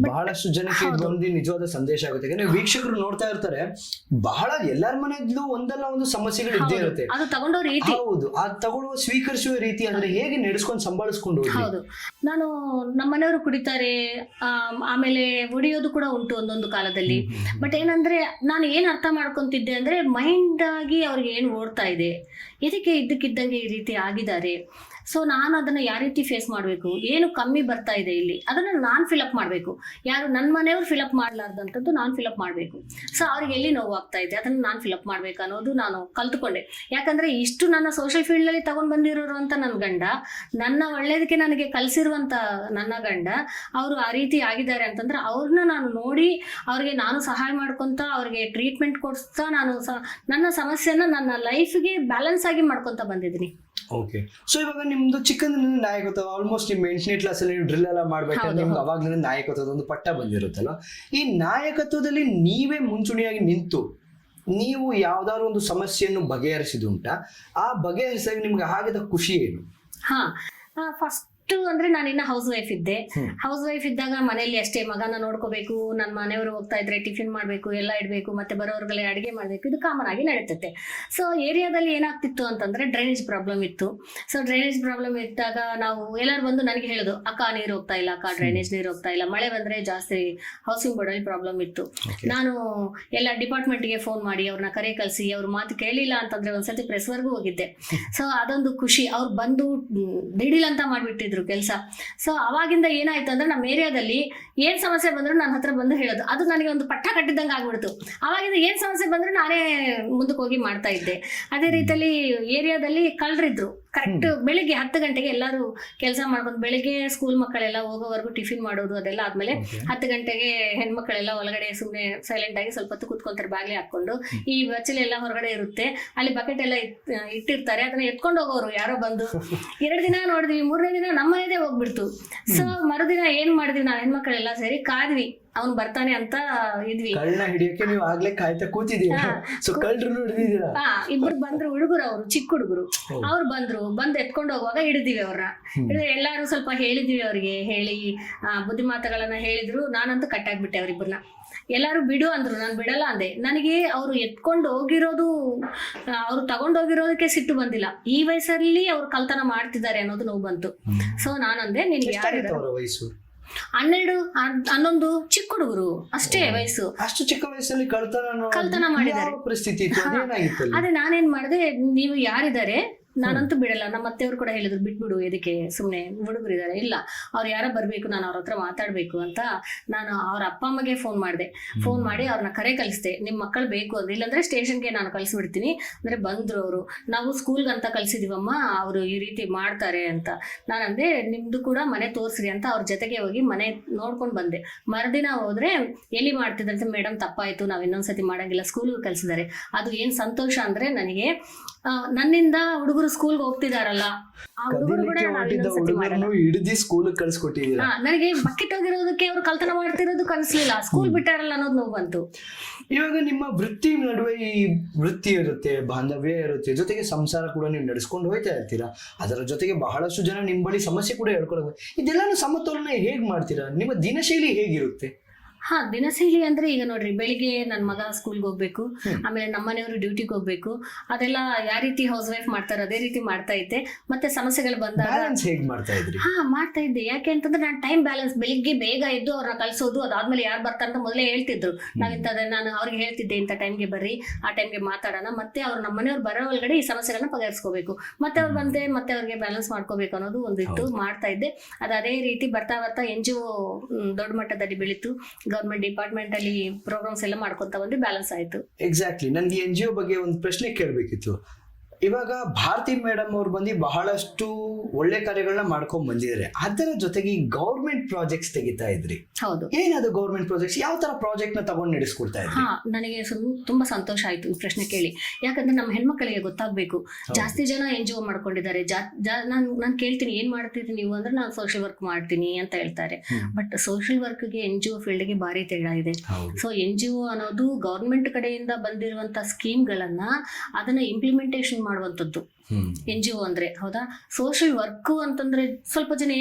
ಬಹಳಷ್ಟು ಜನಕ್ಕೆ ಇದೊಂದು ನಿಜವಾದ ಸಂದೇಶ ಆಗುತ್ತೆ. ಯಾಕಂದ್ರೆ ವೀಕ್ಷಕರು ನೋಡ್ತಾ ಇರ್ತಾರೆ, ಬಹಳ ಎಲ್ಲರ ಮನೆಯಲ್ಲೂ ಒಂದಲ್ಲ ಒಂದು ಸಮಸ್ಯೆಗಳು ಇದ್ದೇ ಇರುತ್ತೆ. ಅದು ತಗೊಂಡೋ ರೀತಿ, ಹೌದು, ಆ ತಗೊಳ್ಳುವ ಸ್ವೀಕರಿಸುವ ರೀತಿ ಅಂದ್ರೆ ಹೇಗೆ ನಡೆಸ್ಕೊಂಡು ಸಂಭಾಳಿಸ್ಕೊಂಡು. ಹೌದು, ನಾನು ನಮ್ಮ ಮನೆಯವರು ಕುಡಿತಾರೆ, ಆಮೇಲೆ ಹೊಡಿಯೋದು ಕೂಡ ಉಂಟು ಒಂದೊಂದು ಕಾಲದಲ್ಲಿ. ಬಟ್ ಏನಂದ್ರೆ ನಾನು ಏನ್ ಅರ್ಥ ಮಾಡ್ಕೊಂತಿದ್ದೆ ಅಂದ್ರೆ ಮೈಂಡ್ ಆಗಿ ಅವ್ರಿಗೆ ಏನು ಓಡ್ತಾ ಇದೆ, ಇದಕ್ಕೆ ಇದ್ದಕ್ಕಿದ್ದಂಗೆ ಈ ರೀತಿ ಆಗಿದ್ದಾರೆ. ಸೊ ನಾನು ಅದನ್ನ ಯಾವ ರೀತಿ ಫೇಸ್ ಮಾಡಬೇಕು, ಏನು ಕಮ್ಮಿ ಬರ್ತಾ ಇದೆ ಇಲ್ಲಿ ಅದನ್ನ ನಾನು ಫಿಲಪ್ ಮಾಡಬೇಕು. ಯಾರು ನನ್ನ ಮನೆಯವ್ರು ಫಿಲಪ್ ಮಾಡ್ಲಾರ್ದಂಥದ್ದು ನಾನು ಫಿಲಪ್ ಮಾಡಬೇಕು. ಸೊ ಅವ್ರಿಗೆ ಎಲ್ಲಿ ನೋವು ಆಗ್ತಾ ಇದೆ ಅದನ್ನ ನಾನು ಫಿಲಪ್ ಮಾಡ್ಬೇಕು ಅನ್ನೋದು ನಾನು ಕಲ್ತ್ಕೊಂಡೆ. ಯಾಕಂದ್ರೆ ಇಷ್ಟು ನನ್ನ ಸೋಷಿಯಲ್ ಫೀಲ್ಡ್ ಅಲ್ಲಿ ತಗೊಂಡ್ ಬಂದಿರೋರು ಅಂತ ನನ್ನ ಗಂಡ, ನನ್ನ ಒಳ್ಳೇದಕ್ಕೆ ನನಗೆ ಕಲಿಸಿರುವಂತ ನನ್ನ ಗಂಡ, ಅವರು ಆ ರೀತಿ ಆಗಿದ್ದಾರೆ ಅಂತಂದ್ರೆ ಅವ್ರನ್ನ ನಾನು ನೋಡಿ ಅವ್ರಿಗೆ ನಾನು ಸಹಾಯ ಮಾಡ್ಕೊಂತ, ಅವ್ರಿಗೆ ಟ್ರೀಟ್ಮೆಂಟ್ ಕೊಡಿಸ್ತಾ ನಾನು ನನ್ನ ಸಮಸ್ಯೆನ ನನ್ನ ಲೈಫ್ಗೆ ಬ್ಯಾಲೆನ್ಸ್ ಆಗಿ ಮಾಡ್ಕೊಂತ ಬಂದಿದ್ದೀನಿ. ಓಕೆ. ಸೊ ಇವಾಗ ನಿಮ್ದು ಚಿಕ್ಕಂದಿನ ನಾಯಕತ್ವ ಆಲ್ಮೋಸ್ಟ್ ನಿಮ್ಮ 8ನೇ ಕ್ಲಾಸಲ್ಲಿ ನೀವು ಡ್ರಿಲ್ ಎಲ್ಲ ಮಾಡ್ಬೇಕಾದ್ರೆ ನಿಮ್ಗೆ ಅವಾಗ್ಲೇ ನಾಯಕತ್ವದ ಒಂದು ಪಟ್ಟ ಬಂದಿರುತ್ತಲ್ಲ. ಈ ನಾಯಕತ್ವದಲ್ಲಿ ನೀವೇ ಮುಂಚೂಣಿಯಾಗಿ ನಿಂತು ನೀವು ಯಾವ್ದಾದ್ರು ಒಂದು ಸಮಸ್ಯೆಯನ್ನು ಬಗೆಹರಿಸಿದುಂಟಾ? ಆ ಬಗೆಹರಿಸಿದಾಗ ನಿಮ್ಗೆ ಆಗಿದ ಖುಷಿ ಏನು? ಫಸ್ಟ್ ಅಂದ್ರೆ ನಾನಿನ್ನ ಹೌಸ್ ವೈಫ್ ಇದ್ದೆ. ಹೌಸ್ ವೈಫ್ ಇದ್ದಾಗ ಮನೆಯಲ್ಲಿ ಅಷ್ಟೇ ಮಗನ ನೋಡ್ಕೋಬೇಕು, ನನ್ನ ಮನೆಯವರು ಹೋಗ್ತಾ ಇದ್ರೆ ಟಿಫಿನ್ ಮಾಡ್ಬೇಕು, ಎಲ್ಲ ಇಡ್ಬೇಕು, ಮತ್ತೆ ಬರೋರ್ಗೆಲ್ಲ ಅಡಿಗೆ ಮಾಡ್ಬೇಕು, ಇದು ಕಾಮನ್ ಆಗಿ ನಡೀತೈತೆ. ಸೊ ಏರಿಯಾದಲ್ಲಿ ಏನಾಗ್ತಿತ್ತು ಅಂತಂದ್ರೆ ಡ್ರೈನೇಜ್ ಪ್ರಾಬ್ಲಮ್ ಇತ್ತು. ಸೊ ಡ್ರೈನೇಜ್ ಪ್ರಾಬ್ಲಮ್ ಇದ್ದಾಗ ನಾವು ಎಲ್ಲರೂ ಬಂದು ನನಗೆ ಹೇಳುದು, ಅಕ್ಕ ನೀರು ಹೋಗ್ತಾ ಇಲ್ಲ, ಅಕ್ಕ ಡ್ರೈನೇಜ್ ನೀರು ಹೋಗ್ತಾ ಇಲ್ಲ, ಮಳೆ ಬಂದ್ರೆ ಜಾಸ್ತಿ ಹೌಸಿಂಗ್ ಬೋರ್ಡ್ ಅಲ್ಲಿ ಪ್ರಾಬ್ಲಮ್ ಇತ್ತು. ನಾನು ಎಲ್ಲ ಡಿಪಾರ್ಟ್ಮೆಂಟ್ಗೆ ಫೋನ್ ಮಾಡಿ ಅವ್ರನ್ನ ಕರೆ ಕಳಿಸಿ ಅವ್ರ ಮಾತು ಕೇಳಿಲ್ಲ ಅಂತಂದ್ರೆ ಒಂದ್ಸತಿ ಪ್ರೆಸ್ ವರ್ಗೂ ಹೋಗಿದ್ದೆ. ಸೊ ಅದೊಂದು ಖುಷಿ, ಅವ್ರು ಬಂದು ದಿಢೀಲ್ ಅಂತ ಮಾಡ್ಬಿಟ್ಟಿದ್ರು ಕೆಲಸ. ಸೊ ಅವಾಗಿಂದ ಏನಾಯ್ತು ಅಂದ್ರೆ ನಮ್ಮ ಏರಿಯಾದಲ್ಲಿ ಏನ್ ಸಮಸ್ಯೆ ಬಂದ್ರು ನನ್ನ ಹತ್ರ ಬಂದು ಹೇಳೋದು, ಅದು ನನಗೆ ಒಂದು ಪಟ್ಟ ಕಟ್ಟಿದಂಗೆ ಆಗ್ಬಿಡ್ತು. ಅವಾಗಿಂದ ಏನ್ ಸಮಸ್ಯೆ ಬಂದ್ರು ನಾನೇ ಮುಂದಕ್ಕೆ ಹೋಗಿ ಮಾಡ್ತಾ ಇದ್ದೆ. ಅದೇ ರೀತಿಯಲ್ಲಿ ಏರಿಯಾದಲ್ಲಿ ಕಳ್ಳರಿದ್ರು. ಕರೆಕ್ಟ್ ಬೆಳಿಗ್ಗೆ 10 ಗಂಟೆಗೆ ಎಲ್ಲರೂ ಕೆಲಸ ಮಾಡ್ಕೊಂಡು ಬೆಳಿಗ್ಗೆ ಸ್ಕೂಲ್ ಮಕ್ಕಳೆಲ್ಲ ಹೋಗೋವರೆಗೂ ಟಿಫಿನ್ ಮಾಡೋದು ಅದೆಲ್ಲ ಆದ್ಮೇಲೆ 10 ಗಂಟೆಗೆ ಹೆಣ್ಮಕ್ಳೆಲ್ಲ ಒಳಗಡೆ ಸುಮ್ಮನೆ ಸೈಲೆಂಟ್ ಆಗಿ ಸ್ವಲ್ಪ ಹೊತ್ತು ಕೂತ್ಕೊಂತಾರೆ ಬಾಗ್ಲಿ ಹಾಕೊಂಡು. ಈ ಬಚ್ಚಲೆಲ್ಲ ಹೊರಗಡೆ ಇರುತ್ತೆ, ಅಲ್ಲಿ ಬಕೆಟ್ ಎಲ್ಲ ಇಟ್ಟಿರ್ತಾರೆ, ಅದನ್ನ ಎತ್ಕೊಂಡು ಹೋಗೋರು ಯಾರೋ ಬಂದು. 2 ದಿನ ನೋಡಿದ್ವಿ, 3ನೇ ದಿನ ನಮ್ಮನೇದೇ ಹೋಗ್ಬಿಡ್ತು. ಸೊ ಮರುದಿನ ಏನ್ ಮಾಡಿದ್ವಿ, ನಾವು ಹೆಣ್ಮಕ್ಳೆಲ್ಲ ಸೇರಿ ಕಾದ್ವಿ ಅವ್ನು ಬರ್ತಾನೆ ಅಂತ ಇದ್ವಿ. ಕಳ್ಳನ ಹಿಡಿಯಕ್ಕೆ ನೀವು ಆಗ್ಲೇ ಕಾಯ್ತಾ ಕೂತಿದ್ದೀರಾ. ಸೊ ಕಳ್ಳರನ್ನು ಹಿಡಿದಿದ್ದೀರಾ? ಇಬ್ರು ಬಂದ್ರು ಹುಡುಗರು, ಅವರು ಚಿಕ್ಕ ಹುಡುಗರು, ಅವ್ರು ಬಂದು ಎತ್ಕೊಂಡು ಹೋಗುವಾಗ ಹಿಡಿದಿವಿ ಅವ್ರನ್ನ. ಎಲ್ಲಾರು ಸ್ವಲ್ಪ ಹೇಳಿದ್ವಿ ಅವ್ರಿಗೆ, ಹೇಳಿ ಬುದ್ಧಿ ಮಾತುಗಳನ್ನ ಹೇಳಿದ್ರು. ನಾನಂತೂ ಕಟ್ಟಾಗ್ಬಿಟ್ಟೆ ಅವ್ರಿಬ್ಬರನ್ನ. ಎಲ್ಲಾರು ಬಿಡು ಅಂದ್ರು, ನಾನು ಬಿಡಲ್ಲ ಅಂದೆ. ನನಗೆ ಅವ್ರು ಎತ್ಕೊಂಡು ಹೋಗಿರೋದು, ಅವ್ರು ತಗೊಂಡೋಗಿರೋದಕ್ಕೆ ಸಿಟ್ಟು ಬಂದಿಲ್ಲ, ಈ ವಯಸ್ಸಲ್ಲಿ ಅವ್ರು ಕಳ್ತನ ಮಾಡ್ತಿದ್ದಾರೆ ಅನ್ನೋದು ನೋವು ಬಂತು. ಸೊ ನಾನಂದೆ, ನಿನ್ಗೆ ವಯಸ್ಸು 12, 11 ಚಿಕ್ಕ ಹುಡುಗರು ಅಷ್ಟೇ ವಯಸ್ಸು. ಅಷ್ಟು ಚಿಕ್ಕ ವಯಸ್ಸಲ್ಲಿ ಕಳ್ತನ ಮಾಡಿದ್ದಾರೆ ಪರಿಸ್ಥಿತಿ. ಅದೇ ನಾನೇನ್ ಮಾಡಿದೆ, ನೀವು ಯಾರಿದ್ದಾರೆ ನಾನಂತೂ ಬಿಡಲ್ಲ. ನಮ್ಮ ಅತ್ತೆಯವರು ಕೂಡ ಹೇಳಿದ್ರು, ಬಿಟ್ಬಿಡು, ಎದಕ್ಕೆ ಸುಮ್ನೆ ಹುಡುಗರು ಇದಾರೆ, ಇಲ್ಲ ಅವ್ರು ಯಾರೋ ಬರ್ಬೇಕು, ನಾನು ಅವ್ರ ಹತ್ರ ಮಾತಾಡ್ಬೇಕು ಅಂತ ನಾನು ಅವ್ರ ಅಪ್ಪ ಅಮ್ಮಗೆ ಫೋನ್ ಮಾಡಿದೆ. ಫೋನ್ ಮಾಡಿ ಅವ್ರನ್ನ ಕರೆ ಕಳಿಸ್ದೆ, ನಿಮ್ ಮಕ್ಕಳು ಬೇಕು ಅಂದ್ರೆ, ಇಲ್ಲಾಂದ್ರೆ ಸ್ಟೇಷನ್ಗೆ ನಾನು ಕಳ್ಸಿಬಿಡ್ತೀನಿ ಅಂದ್ರೆ. ಬಂದ್ರು ಅವರು, ನಾವು ಸ್ಕೂಲ್ಗೆ ಅಂತ ಕಳ್ಸಿದೀವಮ್ಮ, ಅವರು ಈ ರೀತಿ ಮಾಡ್ತಾರೆ ಅಂತ. ನಾನಂದೆ, ನಿಮ್ದು ಕೂಡ ಮನೆ ತೋರ್ಸ್ರಿ ಅಂತ ಅವ್ರ ಜೊತೆಗೆ ಹೋಗಿ ಮನೆ ನೋಡ್ಕೊಂಡು ಬಂದೆ. ಮರುದಿನ ಹೋದ್ರೆ ಎಲ್ಲಿ ಮಾಡ್ತಿದ್ರಂತೆ, ಮೇಡಮ್ ತಪ್ಪಾಯ್ತು, ನಾವ್ ಇನ್ನೊಂದ್ಸತಿ ಮಾಡಂಗಿಲ್ಲ, ಸ್ಕೂಲ್ಗೆ ಕಳ್ಸಿದ್ದಾರೆ. ಅದು ಏನ್ ಸಂತೋಷ ಅಂದ್ರೆ ನನಗೆ, ನನ್ನಿಂದ ಹುಡುಗರು ಸ್ಕೂಲ್ಗೆ ಹೋಗ್ತಿದಾರಲ್ಲ, ಆ ಹುಡುಗರು ಕೂಡ ಹಿಡಿದು ಸ್ಕೂಲ್ ಕಳ್ಸಿಕೊಟ್ಟಿದ್ದೀರಾ. ನನಗೆ ಬಕೆಟ್ ಹೋಗಿರೋದಕ್ಕೆ ಅವ್ರು ಕಳ್ತನ ಮಾಡ್ತಿರೋದು ಕನ್ಸ್ಲಿಲ್ಲ, ಸ್ಕೂಲ್ ಬಿಟ್ಟಾರಲ್ಲ ಅನ್ನೋದು ನೋವು ಬಂತು. ಇವಾಗ ನಿಮ್ಮ ವೃತ್ತಿ ನಡುವೆ ಈ ವೃತ್ತಿ ಇರುತ್ತೆ, ಬಾಂಧವ್ಯ ಇರುತ್ತೆ, ಜೊತೆಗೆ ಸಂಸಾರ ಕೂಡ ನೀವು ನಡೆಸ್ಕೊಂಡು ಹೋಗ್ತಾ ಇರ್ತೀರಾ. ಅದರ ಜೊತೆಗೆ ಬಹಳಷ್ಟು ಜನ ನಿಮ್ಮ ಬಳಿ ಸಮಸ್ಯೆ ಕೂಡ ಹೇಳ್ಕೊಳ್ಬೇಕು. ಇದೆಲ್ಲಾನು ಸಮತೋಲನ ಹೇಗ್ ಮಾಡ್ತೀರಾ? ನಿಮ್ಮ ದಿನಶೈಲಿ ಹೇಗಿರುತ್ತೆ? ದಿನಶೈಲಿ ಅಂದ್ರೆ ಈಗ ನೋಡ್ರಿ, ಬೆಳಿಗ್ಗೆ ನನ್ನ ಮಗ ಸ್ಕೂಲ್ಗೆ ಹೋಗ್ಬೇಕು, ಆಮೇಲೆ ನಮ್ಮನೆಯವರು ಡ್ಯೂಟಿಗೆ ಹೋಗ್ಬೇಕು. ಅದೆಲ್ಲ ಯಾವ ರೀತಿ ಹೌಸ್ ವೈಫ್ ಮಾಡ್ತಾರೆ ಅದೇ ರೀತಿ ಮಾಡ್ತಾ ಇದ್ದೆ. ಮತ್ತೆ ಸಮಸ್ಯೆಗಳು ಬಂದಾಗ ಮಾಡ್ತಾ ಇದ್ದೆ. ಯಾಕೆ ಅಂತಂದ್ರೆ ನಾನು ಟೈಮ್ ಬ್ಯಾಲೆನ್ಸ್, ಬೆಳಿಗ್ಗೆ ಬೇಗ ಎದ್ದು ಅವ್ರನ್ನ ಕಳ್ಸೋದು, ಅದಾದ್ಮೇಲೆ ಯಾರು ಬರ್ತಾರೆ ಅಂತ ಮೊದಲೇ ಹೇಳ್ತಿದ್ರು. ನಾನು ಅವ್ರಿಗೆ ಹೇಳ್ತಿದ್ದೆ, ಇಂಥ ಟೈಮ್ಗೆ ಬರ್ರಿ, ಆ ಟೈಮ್ಗೆ ಮಾತಾಡೋಣ, ಮತ್ತೆ ಅವ್ರು ನಮ್ಮನೆಯವ್ರು ಬರೋ ಒಳಗಡೆ ಈ ಸಮಸ್ಯೆಗಳನ್ನ ಬಗೆಹರಿಸ್ಕೋಬೇಕು, ಮತ್ತೆ ಅವ್ರು ಬಂದೆ ಮತ್ತೆ ಅವ್ರಿಗೆ ಬ್ಯಾಲೆನ್ಸ್ ಮಾಡ್ಕೋಬೇಕು ಅನ್ನೋದು ಒಂದಿತ್ತು, ಮಾಡ್ತಾ ಇದ್ದೆ. ಅದು ಅದೇ ರೀತಿ ಬರ್ತಾ ಬರ್ತಾ NGO ದೊಡ್ಡ ಮಟ್ಟದಲ್ಲಿ ಬೆಳೀತು. ಗವರ್ಮೆಂಟ್ ಡಿಪಾರ್ಟ್ಮೆಂಟ್ ಅಲ್ಲಿ ಪ್ರೋಗ್ರಾಮ್ಸ್ ಎಲ್ಲ ಮಾಡ್ಕೊಂತ ಬಂದು ಬ್ಯಾಲೆನ್ಸ್ ಆಯ್ತು. ಎಕ್ಸಾಕ್ಟ್ಲಿ. ನನ್ಗೆ NGO ಬಗ್ಗೆ ಒಂದು ಪ್ರಶ್ನೆ ಕೇಳಬೇಕಿತ್ತು. ಇವಾಗ ಭಾರತಿ ಮೇಡಮ್ ಅವ್ರು ಬಂದು ಬಹಳಷ್ಟು ಒಳ್ಳೆ ಕಾರ್ಯಗಳನ್ನ ಮಾಡ್ಕೊಂಡ್ ಬಂದಿದ್ದಾರೆ. ಅದರ ಜೊತೆಗೆ ಗೌರ್ಮೆಂಟ್ ಪ್ರಾಜೆಕ್ಟ್ಸ್ ತೆಗಿತಾ ಇದ್ರಿ. ಹೌದು. ಏನದು ಗೌರ್ಮೆಂಟ್ ಪ್ರಾಜೆಕ್ಟ್ಸ್? ಯಾವ ತರ ಪ್ರಾಜೆಕ್ಟ್ ನ ತಗೊಂಡ್ ನಡೆಸ್ಕೊಡ್ತಾ ಇದ್ರಿ? ನನಗೆ ತುಂಬಾ ಸಂತೋಷ ಆಯ್ತು ಈ ಪ್ರಶ್ನೆ ಕೇಳಿ. ಯಾಕಂದ್ರೆ ನಮ್ಮ ಹೆಣ್ಮಕ್ಳಿಗೆ ಗೊತ್ತಾಗ್ಬೇಕು, ಜಾಸ್ತಿ ಜನ NGO ಮಾಡ್ಕೊಂಡಿದ್ದಾರೆ. ನಾನು ಕೇಳ್ತೀನಿ, ಏನ್ ಮಾಡ್ತಿದ್ರಿ ನೀವು ಅಂದ್ರೆ, ನಾನು ಸೋಷಿಯಲ್ ವರ್ಕ್ ಮಾಡ್ತೀನಿ ಅಂತ ಹೇಳ್ತಾರೆ. ಬಟ್ ಸೋಷಿಯಲ್ ವರ್ಕ್ಗೆ NGO ಫೀಲ್ಡ್ಗೆ ಭಾರಿ ತೇಡ ಇದೆ. ಸೊ NGO ಅನ್ನೋದು ಗೌರ್ಮೆಂಟ್ ಕಡೆಯಿಂದ ಬಂದಿರುವಂತ ಸ್ಕೀಮ್ಗಳನ್ನ ಅದನ್ನ ಇಂಪ್ಲಿಮೆಂಟೇಷನ್ ಮಾಡುವಂತದ್ದು NGO ಅಂದ್ರೆ. ಹೌದಾ? ಸೋಷಿಯಲ್ ವರ್ಕ್ ಅಂತಂದ್ರೆ ಸ್ವಲ್ಪ ಜನ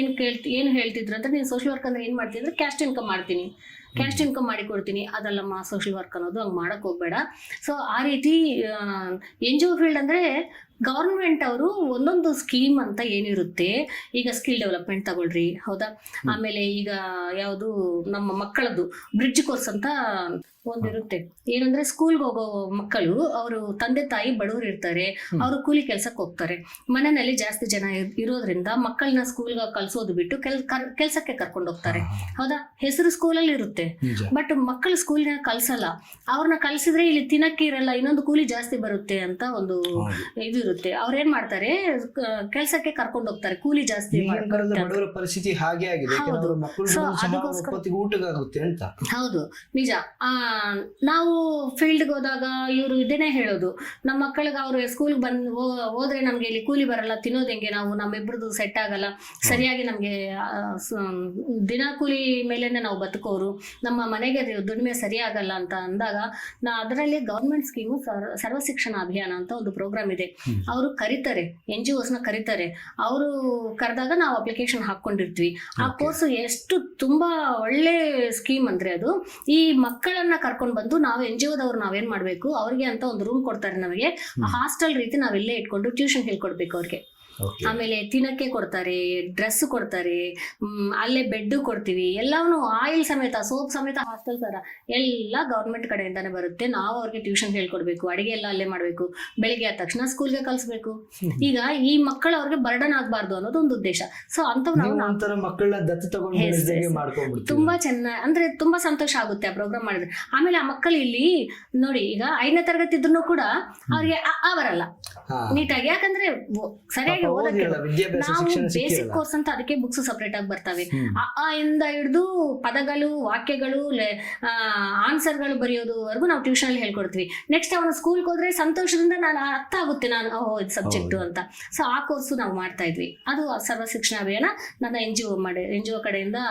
ಏನ್ ಹೇಳ್ತಿದ್ರು ಅಂದ್ರೆ, ನೀನ್ ಸೋಷಿಯಲ್ ವರ್ಕ್ ಅಂದ್ರೆ ಏನ್ ಮಾಡ್ತೀನಿ ಅಂದ್ರೆ, ಕ್ಯಾಸ್ಟ್ ಇನ್ಕಮ್ ಮಾಡ್ತೀನಿ, ಕ್ಯಾಸ್ಟ್ ಇನ್ಕಮ್ ಮಾಡಿ ಕೊಡ್ತೀನಿ. ಅದಲ್ಲಮ್ಮ ಸೋಷಿಯಲ್ ವರ್ಕ್ ಅನ್ನೋದು, ಹಂಗೆ ಮಾಡಕ್ ಹೋಗ್ಬೇಡ. ಸೊ ಆ ರೀತಿ NGO ಫೀಲ್ಡ್ ಅಂದ್ರೆ ಗವರ್ಮೆಂಟ್ ಅವರು ಒಂದೊಂದು ಸ್ಕೀಮ್ ಅಂತ ಏನಿರುತ್ತೆ. ಈಗ ಸ್ಕಿಲ್ ಡೆವಲಪ್ಮೆಂಟ್ ತಗೊಳ್ರಿ, ಹೌದಾ? ಆಮೇಲೆ ಈಗ ಯಾವುದು ನಮ್ಮ ಮಕ್ಕಳದ್ದು ಬ್ರಿಡ್ಜ್ ಕೋರ್ಸ್ ಅಂತ ಒಂದಿರುತ್ತೆ. ಏನಂದ್ರೆ ಸ್ಕೂಲ್ಗೆ ಹೋಗೋ ಮಕ್ಕಳು, ಅವರು ತಂದೆ ತಾಯಿ ಬಡವರು ಇರ್ತಾರೆ, ಅವರು ಕೂಲಿ ಕೆಲ್ಸಕ್ಕೆ ಹೋಗ್ತಾರೆ. ಮನೆಯಲ್ಲಿ ಜಾಸ್ತಿ ಜನ ಇರೋದ್ರಿಂದ ಮಕ್ಕಳನ್ನ ಸ್ಕೂಲ್ಗೆ ಕಳ್ಸೋದು ಬಿಟ್ಟು ಕೆಲ್ಸಕ್ಕೆ ಕರ್ಕೊಂಡು ಹೋಗ್ತಾರೆ. ಹೌದಾ? ಹೆಸರು ಸ್ಕೂಲಲ್ಲಿ ಇರುತ್ತೆ, ಬಟ್ ಮಕ್ಕಳು ಸ್ಕೂಲ್ನ ಕಳ್ಸಲ್ಲ. ಅವ್ರನ್ನ ಕಳ್ಸಿದ್ರೆ ಇಲ್ಲಿ ತಿನ್ನಕ್ಕೆ ಇರಲ್ಲ, ಇನ್ನೊಂದು ಕೂಲಿ ಜಾಸ್ತಿ ಬರುತ್ತೆ ಅಂತ ಒಂದು ಇದು ಇರುತ್ತೆ. ಅವ್ರೇನ್ ಮಾಡ್ತಾರೆ, ಕೆಲ್ಸಕ್ಕೆ ಕರ್ಕೊಂಡು ಹೋಗ್ತಾರೆ, ಕೂಲಿ ಜಾಸ್ತಿ. ಪರಿಸ್ಥಿತಿ ಹಾಗೆ ಆಗಿದೆ. ಹೌದು, ನಿಜ. ನಾವು ಫೀಲ್ಡ್ಗೆ ಹೋದಾಗ ಇವರು ಇದನ್ನೇ ಹೇಳೋದು, ನಮ್ಮ ಮಕ್ಕಳಿಗೆ ಅವರು ಸ್ಕೂಲ್ಗೆ ಬಂದು ಹೋದ್ರೆ ನಮಗೆ ಇಲ್ಲಿ ಕೂಲಿ ಬರಲ್ಲ, ತಿನ್ನೋದು ಹೆಂಗೆ, ನಾವು ನಮ್ಮಿಬ್ರದ್ದು ಸೆಟ್ ಆಗಲ್ಲ, ಸರಿಯಾಗಿ ನಮಗೆ ದಿನ ಕೂಲಿ ಮೇಲೇನೆ ನಾವು ಬದುಕೋರು, ನಮ್ಮ ಮನೆಗೆ ದುಡಿಮೆ ಸರಿ ಆಗಲ್ಲ ಅಂತ ಅಂದಾಗ ಅದರಲ್ಲಿ ಗೌರ್ಮೆಂಟ್ ಸ್ಕೀಮು ಸರ್ವ ಶಿಕ್ಷಣ ಅಭಿಯಾನ ಅಂತ ಒಂದು ಪ್ರೋಗ್ರಾಮ್ ಇದೆ. ಅವರು ಕರೀತಾರೆ, NGOs ನ ಕರೀತಾರೆ. ಅವರು ಕರೆದಾಗ ನಾವು ಅಪ್ಲಿಕೇಶನ್ ಹಾಕೊಂಡಿರ್ತೀವಿ. ಆ ಕೋರ್ಸ್ ಎಷ್ಟು ತುಂಬಾ ಒಳ್ಳೆ ಸ್ಕೀಮ್ ಅಂದ್ರೆ ಅದು, ಈ ಮಕ್ಕಳನ್ನ ಕರ್ಕೊಂಡು ಬಂದು ನಾವು NGOದವ್ರು ನಾವೇನ್ ಮಾಡ್ಬೇಕು, ಅವ್ರಿಗೆ ಅಂತ ಒಂದು ರೂಮ್ ಕೊಡ್ತಾರೆ ನಮಗೆ, ಹಾಸ್ಟೆಲ್ ರೀತಿ ನಾವೆಲ್ಲೇ ಇಟ್ಕೊಂಡು ಟ್ಯೂಷನ್ ಹೇಳ್ಕೊಡ್ಬೇಕು ಅವ್ರಿಗೆ. ಆಮೇಲೆ ತಿನ್ನಕ್ಕೆ ಕೊಡ್ತಾರೆ, ಡ್ರೆಸ್ ಕೊಡ್ತಾರೆ, ಅಲ್ಲೇ ಬೆಡ್ ಕೊಡ್ತೀವಿ, ಎಲ್ಲಾನು ಆಯಿಲ್ ಸಮೇತ, ಸೋಪ್ ಸಮೇತ, ಹಾಸ್ಟೆಲ್ ತರ ಎಲ್ಲ ಗೌರ್ಮೆಂಟ್ ಕಡೆಯಿಂದಾನೆ ಬರುತ್ತೆ. ನಾವು ಅವ್ರಿಗೆ ಟ್ಯೂಷನ್ ಹೇಳ್ಕೊಡ್ಬೇಕು, ಅಡಿಗೆ ಎಲ್ಲ ಅಲ್ಲೇ ಮಾಡ್ಬೇಕು, ಬೆಳಿಗ್ಗೆ ಆದ ತಕ್ಷಣ ಸ್ಕೂಲ್ಗೆ ಕಳ್ಸ್ಬೇಕು. ಈಗ ಈ ಮಕ್ಕಳು ಅವ್ರಿಗೆ ಬರ್ಡನ್ ಆಗ್ಬಾರ್ದು ಅನ್ನೋದು ಒಂದು ಉದ್ದೇಶ. ಸೊ ಅಂತವ್ ನಾವು ಮಕ್ಕಳನ್ನ ದತ್ತು ತಗೊಂಡು ತುಂಬಾ ಚೆನ್ನಾಗಿ, ಅಂದ್ರೆ ತುಂಬಾ ಸಂತೋಷ ಆಗುತ್ತೆ ಆ ಪ್ರೋಗ್ರಾಮ್ ಮಾಡಿದ್ರೆ. ಆಮೇಲೆ ಆ ಮಕ್ಕಳು ಇಲ್ಲಿ ನೋಡಿ, ಈಗ 5ನೇ ತರಗತಿ ಇದ್ರು ಕೂಡ ಅವ್ರಿಗೆ ಬರಲ್ಲ ನೀಟಾಗಿ, ಯಾಕಂದ್ರೆ ಸರಿಯಾಗಿ ಓದಕ್ಕೆ ನಾವು ಬೇಸಿಕ್ ಕೋರ್ಸ್ ಅಂತ ಅದಕ್ಕೆ ಬುಕ್ಸ್ ಸಪರೇಟ್ ಆಗಿ ಬರ್ತವೆ. ಅ ಇಂದ ಹಿಡಿದು ಪದಗಳು, ವಾಕ್ಯಗಳು, ಆನ್ಸರ್ಗಳು ಬರೆಯೋದುವರೆಗೂ ನಾವು ಟ್ಯೂಷನ್ ಅಲ್ಲಿ ಹೇಳ್ಕೊಡ್ತೀವಿ. ನೆಕ್ಸ್ಟ್ ಅವನು ಸ್ಕೂಲ್ಗೆ ಹೋದ್ರೆ ಸಂತೋಷದಿಂದ ನಾನು ಅರ್ಥ ಆಗುತ್ತೆ, ನಾನು ಇದು ಸಬ್ಜೆಕ್ಟ್ ಅಂತ. ಸೊ ಆ ಕೋರ್ಸು ನಾವು ಮಾಡ್ತಾ ಇದ್ವಿ. ಅದು ಸರ್ವ ಶಿಕ್ಷಣ ಅಭಿಯಾನ ನನ್ನ NGO ಕಡೆಯಿಂದ,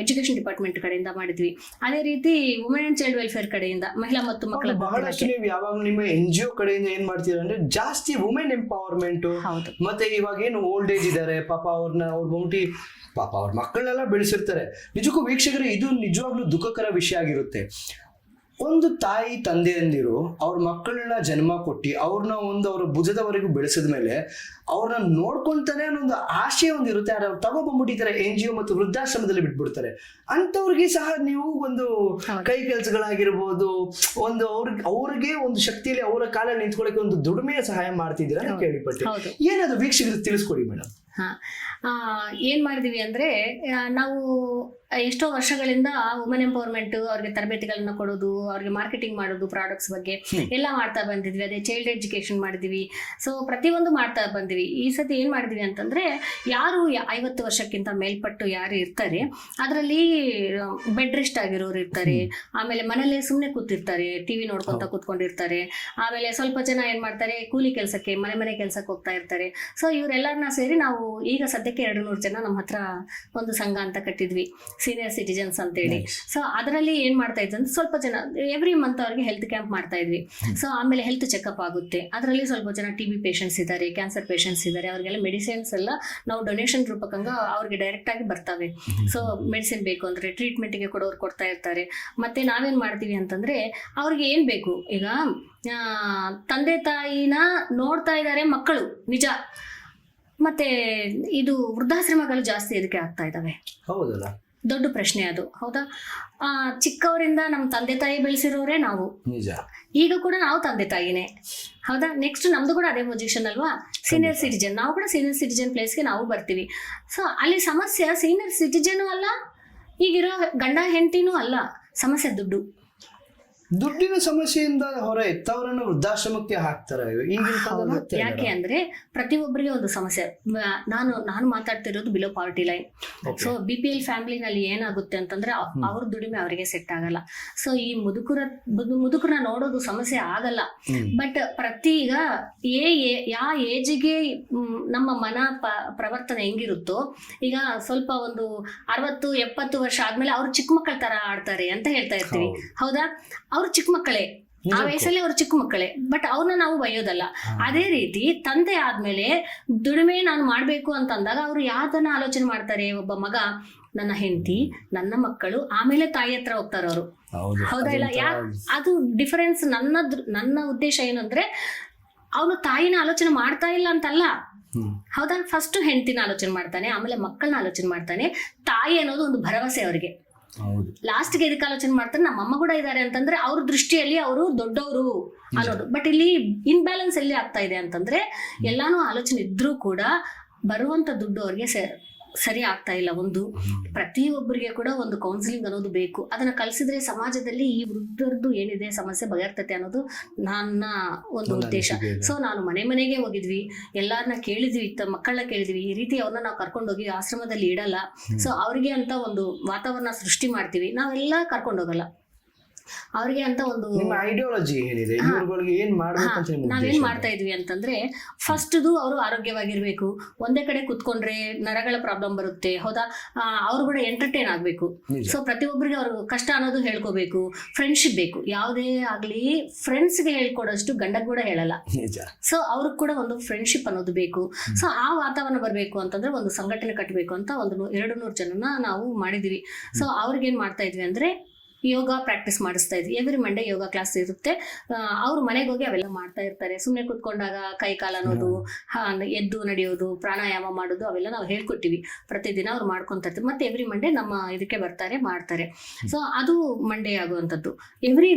ಎಜುಕೇಶನ್ ಡಿಪಾರ್ಟ್ಮೆಂಟ್ ಕಡೆಯಿಂದ ಮಾಡಿದ್ವಿ. ಅದೇ ರೀತಿ ವುಮೆನ್ ಅಂಡ್ ಚೈಲ್ಡ್ ವೆಲ್ಫೇರ್ ಕಡೆಯಿಂದ, ಮಹಿಳಾ ಮತ್ತು ಮಕ್ಕಳ ಬಹಳಷ್ಟು ನೀವು ಯಾವಾಗ ನಿಮ್ಮ NGO ಕಡೆಯಿಂದ ಏನ್ ಮಾಡ್ತೀರಾ ಅಂದ್ರೆ ಜಾಸ್ತಿ ವುಮೆನ್ ಎಂಪವರ್ಮೆಂಟ್. ಮತ್ತೆ ಇವಾಗ ಏನು ಓಲ್ಡ್ ಏಜ್ ಇದಾರೆ ಪಾಪ, ಅವ್ರ ಮಕ್ಕಳನ್ನೆಲ್ಲ ಬೆಳೆಸಿರ್ತಾರೆ. ನಿಜಕ್ಕೂ ವೀಕ್ಷಕರೇ, ಇದು ನಿಜವಾಗ್ಲೂ ದುಃಖಕರ ವಿಷಯ ಆಗಿರುತ್ತೆ. ಒಂದು ತಾಯಿ ತಂದೆಯಂದಿರು ಅವ್ರ ಮಕ್ಕಳನ್ನ ಜನ್ಮ ಕೊಟ್ಟಿ ಅವ್ರನ್ನ ಅವ್ರ ಭುಜದವರೆಗೂ ಬೆಳೆಸಿದ ಮೇಲೆ ಅವ್ರನ್ನ ನೋಡ್ಕೊಂತಾನೆ ಅನ್ನೋ ಆಶೆ ಒಂದಿರುತ್ತೆ. ಅವ್ರು ತಗೊಬಂದ್ಬಿಟ್ಟಿದ್ದಾರೆ NGO ಮತ್ತು ವೃದ್ಧಾಶ್ರಮದಲ್ಲಿ ಬಿಟ್ಬಿಡ್ತಾರೆ. ಅಂತವ್ರಿಗೆ ಸಹ ನೀವು ಒಂದು ಕೈ ಕೆಲಸಗಳಾಗಿರ್ಬೋದು, ಒಂದು ಅವ್ರಿಗೆ ಒಂದು ಶಕ್ತಿಯಲ್ಲಿ ಅವರ ಕಾಲಲ್ಲಿ ನಿಂತ್ಕೊಳ್ಳಿಕ್ಕೆ ಒಂದು ದುಡಿಮೆಯ ಸಹಾಯ ಮಾಡ್ತಿದ್ದೀರಾ ಅಂತ ಕೇಳಿಪಟ್ಟೆ. ಏನದು ವೀಕ್ಷಕರು ತಿಳಿಸ್ಕೊಡಿ ಮೇಡಮ್. ಏನ್ ಮಾಡಿದೀವಿ ಅಂದ್ರೆ, ನಾವು ಎಷ್ಟೋ ವರ್ಷಗಳಿಂದ ವುಮೆನ್ ಎಂಪವರ್ಮೆಂಟ್, ಅವ್ರಿಗೆ ತರಬೇತಿಗಳನ್ನ ಕೊಡೋದು, ಅವ್ರಿಗೆ ಮಾರ್ಕೆಟಿಂಗ್ ಮಾಡೋದು, ಪ್ರಾಡಕ್ಟ್ಸ್ ಬಗ್ಗೆ ಎಲ್ಲ ಮಾಡ್ತಾ ಬಂದಿದ್ವಿ. ಅದೇ ಚೈಲ್ಡ್ ಎಜುಕೇಶನ್ ಮಾಡಿದ್ವಿ. ಸೊ ಪ್ರತಿಯೊಂದು ಮಾಡ್ತಾ ಬಂದಿವಿ. ಈ ಸತಿ ಏನ್ ಮಾಡಿದ್ವಿ ಅಂತಂದ್ರೆ, ಯಾರು 50 ವರ್ಷಕ್ಕಿಂತ ಮೇಲ್ಪಟ್ಟು ಯಾರು ಇರ್ತಾರೆ, ಅದರಲ್ಲಿ ಬೆಡ್ ರೆಸ್ಟ್ ಆಗಿರೋರು ಇರ್ತಾರೆ, ಆಮೇಲೆ ಮನೇಲೆ ಸುಮ್ನೆ ಕೂತಿರ್ತಾರೆ, ಟಿವಿ ನೋಡ್ಕೊಂತ ಕೂತ್ಕೊಂಡಿರ್ತಾರೆ, ಆಮೇಲೆ ಸ್ವಲ್ಪ ಜನ ಏನ್ ಮಾಡ್ತಾರೆ, ಕೂಲಿ ಕೆಲಸಕ್ಕೆ ಮನೆ ಕೆಲ್ಸಕ್ಕೆ ಹೋಗ್ತಾ ಇರ್ತಾರೆ. ಸೊ ಇವರೆಲ್ಲರನ್ನ ಸೇರಿ ನಾವು ಈಗ ಸದ್ಯಕ್ಕೆ 200 ಜನ ನಮ್ಮ ಹತ್ರ ಒಂದು ಸಂಘ ಅಂತ ಕಟ್ಟಿದ್ವಿ, ಸೀನಿಯರ್ ಸಿಟಿಜನ್ಸ್ ಅಂತೇಳಿ. ಸೊ ಅದರಲ್ಲಿ ಏನ್ ಮಾಡ್ತಾ ಇದ್ವಿ ಅಂದ್ರೆ, ಸ್ವಲ್ಪ ಜನ ಎವ್ರಿ ಮಂತ್ ಅವ್ರಿಗೆ ಹೆಲ್ತ್ ಕ್ಯಾಂಪ್ ಮಾಡ್ತಾ ಇದ್ವಿ. ಸೊ ಆಮೇಲೆ ಹೆಲ್ತ್ ಚೆಕಪ್ ಆಗುತ್ತೆ. ಅದರಲ್ಲಿ ಸ್ವಲ್ಪ ಜನ TB ಪೇಷಂಟ್ಸ್ ಇದ್ದಾರೆ, ಕ್ಯಾನ್ಸರ್ ಪೇಷಂಟ್ಸ್ ಇದ್ದಾರೆ, ಅವ್ರಿಗೆಲ್ಲ ಮೆಡಿಸಿನ್ಸ್ ಎಲ್ಲ ನಾವು ಡೊನೇಷನ್ ರೂಪಕಂಗ ಅವ್ರಿಗೆ ಡೈರೆಕ್ಟ್ ಆಗಿ ಬರ್ತವೆ. ಸೊ ಮೆಡಿಸಿನ್ ಬೇಕು ಅಂದ್ರೆ ಟ್ರೀಟ್ಮೆಂಟ್ಗೆ ಕೊಡೋರು ಕೊಡ್ತಾ ಇರ್ತಾರೆ. ಮತ್ತೆ ನಾವೇನ್ ಮಾಡ್ತೀವಿ ಅಂತಂದ್ರೆ, ಅವ್ರಿಗೆ ಏನ್ ಬೇಕು, ಈಗ ತಂದೆ ತಾಯಿನ ನೋಡ್ತಾ ಇದ್ದಾರೆ ಮಕ್ಕಳು ನಿಜ, ಮತ್ತೆ ಇದು ವೃದ್ಧಾಶ್ರಮಗಳು ಜಾಸ್ತಿ ಎದಕ್ಕೆ ಆಗ್ತಾ ಇದಾವೆ, ಹೌದಲ್ಲ, ದೊಡ್ಡ ಪ್ರಶ್ನೆ ಅದು. ಹೌದಾ? ಚಿಕ್ಕವರಿಂದ ನಮ್ಮ ತಂದೆ ತಾಯಿ ಬೆಳೆಸಿರೋರೇ ನಾವು. ನಿಜ. ಈಗ ಕೂಡ ನಾವು ತಂದೆ ತಾಯಿನೇ. ಹೌದಾ? ನೆಕ್ಸ್ಟ್ ನಮ್ದು ಕೂಡ ಅದೇ ಪೊಸಿಷನ್ ಅಲ್ವಾ, ಸೀನಿಯರ್ ಸಿಟಿಜನ್. ನಾವು ಕೂಡ ಸೀನಿಯರ್ ಸಿಟಿಜನ್ ಪ್ಲೇಸ್ಗೆ ನಾವು ಬರ್ತೀವಿ. ಸೊ ಅಲ್ಲಿ ಸಮಸ್ಯೆ ಸೀನಿಯರ್ ಸಿಟಿಜನ್ ಅಲ್ಲ, ಈಗಿರೋ ಗಂಡ ಹೆಂಡತಿನೂ ಅಲ್ಲ, ಸಮಸ್ಯೆ ದುಡ್ಡಿನ ಸಮಸ್ಯೆಯಿಂದ ಹೊರ ಎತ್ತವರನ್ನು ವೃದ್ಧಾಶ್ರಮಕ್ಕೆ ಹಾಕ್ತಾರೆ. ಯಾಕೆ ಅಂದ್ರೆ ಪ್ರತಿಯೊಬ್ಬರಿಗೆ ಒಂದು ಸಮಸ್ಯೆ. ನಾನು ಮಾತಾಡ್ತಿರೋದು below poverty line. So BPL ಫ್ಯಾಮಿಲಿನಲ್ಲಿ ಏನಾಗುತ್ತೆ ಅಂತಂದ್ರೆ, ಅವ್ರ ದುಡಿಮೆ ಅವರಿಗೆ ಸೆಟ್ ಆಗಲ್ಲ. ಸೊ ಈ ಮುದುಕರನ್ನ ನೋಡೋದು ಸಮಸ್ಯೆ ಆಗಲ್ಲ. ಬಟ್ ಈಗ ಯಾವ ಏಜಿಗೆ ನಮ್ಮ ಮನ ಪ್ರವರ್ತನೆ ಹೆಂಗಿರುತ್ತೋ, ಈಗ ಸ್ವಲ್ಪ ಒಂದು 60-70 ವರ್ಷ ಆದ್ಮೇಲೆ ಅವ್ರು ಚಿಕ್ಕ ಮಕ್ಕಳ ತರ ಆಡ್ತಾರೆ ಅಂತ ಹೇಳ್ತಾ ಇರ್ತೀವಿ. ಹೌದಾ? ಅವ್ರು ಚಿಕ್ಕ ಮಕ್ಕಳೇ, ಆ ವಯಸ್ಸಲ್ಲಿ ಅವ್ರು ಚಿಕ್ಕ ಮಕ್ಕಳೇ, ಬಟ್ ಅವ್ರನ್ನ ನಾವು ಬೈಯೋದಲ್ಲ. ಅದೇ ರೀತಿ ತಂದೆ ಆದ್ಮೇಲೆ ದುಡಿಮೆ ನಾನು ಮಾಡ್ಬೇಕು ಅಂತ ಅಂದಾಗ ಅವ್ರು ಯಾವ್ದನ್ನ ಆಲೋಚನೆ ಮಾಡ್ತಾರೆ, ಒಬ್ಬ ಮಗ ನನ್ನ ಹೆಂಡತಿ, ನನ್ನ ಮಕ್ಕಳು, ಆಮೇಲೆ ತಾಯಿ ಹತ್ರ ಹೋಗ್ತಾರ ಅವರು. ಹೌದಾ ಇಲ್ಲ? ಅದು ಡಿಫರೆನ್ಸ್. ನನ್ನ ಉದ್ದೇಶ ಏನಂದ್ರೆ, ಅವನು ತಾಯಿನ ಆಲೋಚನೆ ಮಾಡ್ತಾ ಇಲ್ಲ ಅಂತಲ್ಲ. ಹೌದಾ? ಫಸ್ಟ್ ಹೆಂಡತಿನ ಆಲೋಚನೆ ಮಾಡ್ತಾನೆ, ಆಮೇಲೆ ಮಕ್ಕಳನ್ನ ಆಲೋಚನೆ ಮಾಡ್ತಾನೆ. ತಾಯಿ ಅನ್ನೋದು ಒಂದು ಭರವಸೆ ಅವರಿಗೆ. ಲಾಸ್ಟ್ಗೆ ಇದಕ್ಕೆ ಆಲೋಚನೆ ಮಾಡ್ತಾರೆ, ನಮ್ಮಮ್ಮ ಕೂಡ ಇದ್ದಾರೆ ಅಂತಂದ್ರೆ ಅವ್ರ ದೃಷ್ಟಿಯಲ್ಲಿ ಅವರು ದೊಡ್ಡವರು ಅನ್ನೋದು. ಬಟ್ ಇಲ್ಲಿ ಇನ್ಬ್ಯಾಲೆನ್ಸ್ ಎಲ್ಲಿ ಆಗ್ತಾ ಇದೆ ಅಂತಂದ್ರೆ, ಎಲ್ಲಾನು ಆಲೋಚನೆ ಇದ್ರೂ ಕೂಡ ಬರುವಂತ ದುಡ್ಡು ಅವ್ರಿಗೆ ಸರಿ ಆಗ್ತಾ ಇಲ್ಲ. ಒಂದು ಪ್ರತಿಯೊಬ್ಬರಿಗೆ ಕೂಡ ಒಂದು ಕೌನ್ಸಿಲಿಂಗ್ ಅನ್ನೋದು ಬೇಕು. ಅದನ್ನ ಕಲಿಸಿದ್ರೆ ಸಮಾಜದಲ್ಲಿ ಈ ವೃದ್ಧರದ್ದು ಏನಿದೆ ಸಮಸ್ಯೆ ಬಗೆಹರ್ತತೆ ಅನ್ನೋದು ನನ್ನ ಒಂದು ಉದ್ದೇಶ. ಸೊ ನಾನು ಮನೆಗೆ ಹೋಗಿದ್ವಿ, ಎಲ್ಲಾರನ್ನ ಕೇಳಿದ್ವಿ, ಮಕ್ಕಳನ್ನ ಕೇಳಿದ್ವಿ, ಈ ರೀತಿ ಅವ್ರನ್ನ ನಾವು ಕರ್ಕೊಂಡೋಗಿ ಆಶ್ರಮದಲ್ಲಿ ಇಡಲ್ಲ. ಸೊ ಅವ್ರಿಗೆ ಅಂತ ಒಂದು ವಾತಾವರಣ ಸೃಷ್ಟಿ ಮಾಡ್ತೀವಿ, ನಾವೆಲ್ಲ ಕರ್ಕೊಂಡೋಗಲ್ಲ. ಅವ್ರಿಗೆ ಅಂತ ಒಂದು ನಿಮ್ಮ ಐಡಿಯಾಲಜಿ ಏನಿದೆ, ಇವ್ರುಗಳಿಗೆ ಏನ್ ಮಾಡ್ಬೇಕು ಅಂತ ನಿಮ್ಮ ನಾವೇನ್ ಉದ್ದೇಶ? ಮಾಡ್ತಾ ಇದ್ವಿ ಅಂತಂದ್ರೆ ಫಸ್ಟ್ದು ಅವರು ಆರೋಗ್ಯವಾಗಿರ್ಬೇಕು. ಒಂದೇ ಕಡೆ ಕುತ್ಕೊಂಡ್ರೆ ನರಗಳ ಪ್ರಾಬ್ಲಮ್ ಬರುತ್ತೆ, ಹೌದಾ? ಅವ್ರು ಕೂಡ ಎಂಟರ್ಟೈನ್ ಆಗ್ಬೇಕು. ನಿಜ. ಸೊ ಪ್ರತಿಯೊಬ್ಬರಿಗೆ ಅವ್ರ ಕಷ್ಟ ಅನ್ನೋದು ಹೇಳ್ಕೋಬೇಕು. ಫ್ರೆಂಡ್ಶಿಪ್ ಬೇಕು. ಯಾವುದೇ ಆಗ್ಲಿ ಫ್ರೆಂಡ್ಸ್ಗೆ ಹೇಳ್ಕೊಡೋಷ್ಟು ಗಂಡಗ್ ಕೂಡ ಹೇಳಲ್ಲ. ನಿಜ. ಸೊ ಅವ್ರಿಗೆ ಕೂಡ ಒಂದು ಫ್ರೆಂಡ್ಶಿಪ್ ಅನ್ನೋದು ಬೇಕು. ಸೊ ಆ ವಾತಾವರಣ ಬರಬೇಕು ಅಂತಂದ್ರೆ ಒಂದು ಸಂಘಟನೆ ಕಟ್ಟಬೇಕು ಅಂತ ಒಂದು 200 ಜನನ ನಾವು ಮಾಡಿದೀವಿ. ಸೊ ಅವ್ರಿಗೆ ಏನ್ ಮಾಡ್ತಾ ಇದ್ವಿ ಅಂದ್ರೆ ಯೋಗ ಪ್ರಾಕ್ಟೀಸ್ ಮಾಡಿಸ್ತಾ ಇದ್ವಿ. ಎವ್ರಿ ಮಂಡೇ ಯೋಗ ಕ್ಲಾಸ್ ಇರುತ್ತೆ. ಅವ್ರ ಮನೆಗೆ ಹೋಗಿ ಅವೆಲ್ಲ ಮಾಡ್ತಾ ಇರ್ತಾರೆ. ಸುಮ್ಮನೆ ಕುತ್ಕೊಂಡಾಗ ಕೈ ಕಾಲು ಅನ್ನೋದು, ಎದ್ದು ನಡೆಯೋದು, ಪ್ರಾಣಾಯಾಮ ಮಾಡೋದು ಅವೆಲ್ಲ ನಾವು ಹೇಳ್ಕೊಟ್ಟಿವಿ. ಪ್ರತಿದಿನ ಅವ್ರು ಮಾಡ್ಕೊಂತ ಇರ್ತೀವಿ. ಮತ್ತೆ ಎವ್ರಿ ಮಂಡೇ ನಮ್ಮ ಇದಕ್ಕೆ ಬರ್ತಾರೆ, ಮಾಡ್ತಾರೆ. ಸೊ ಅದು ಮಂಡೇ ಆಗುವಂಥದ್ದು. ಎವ್ರಿ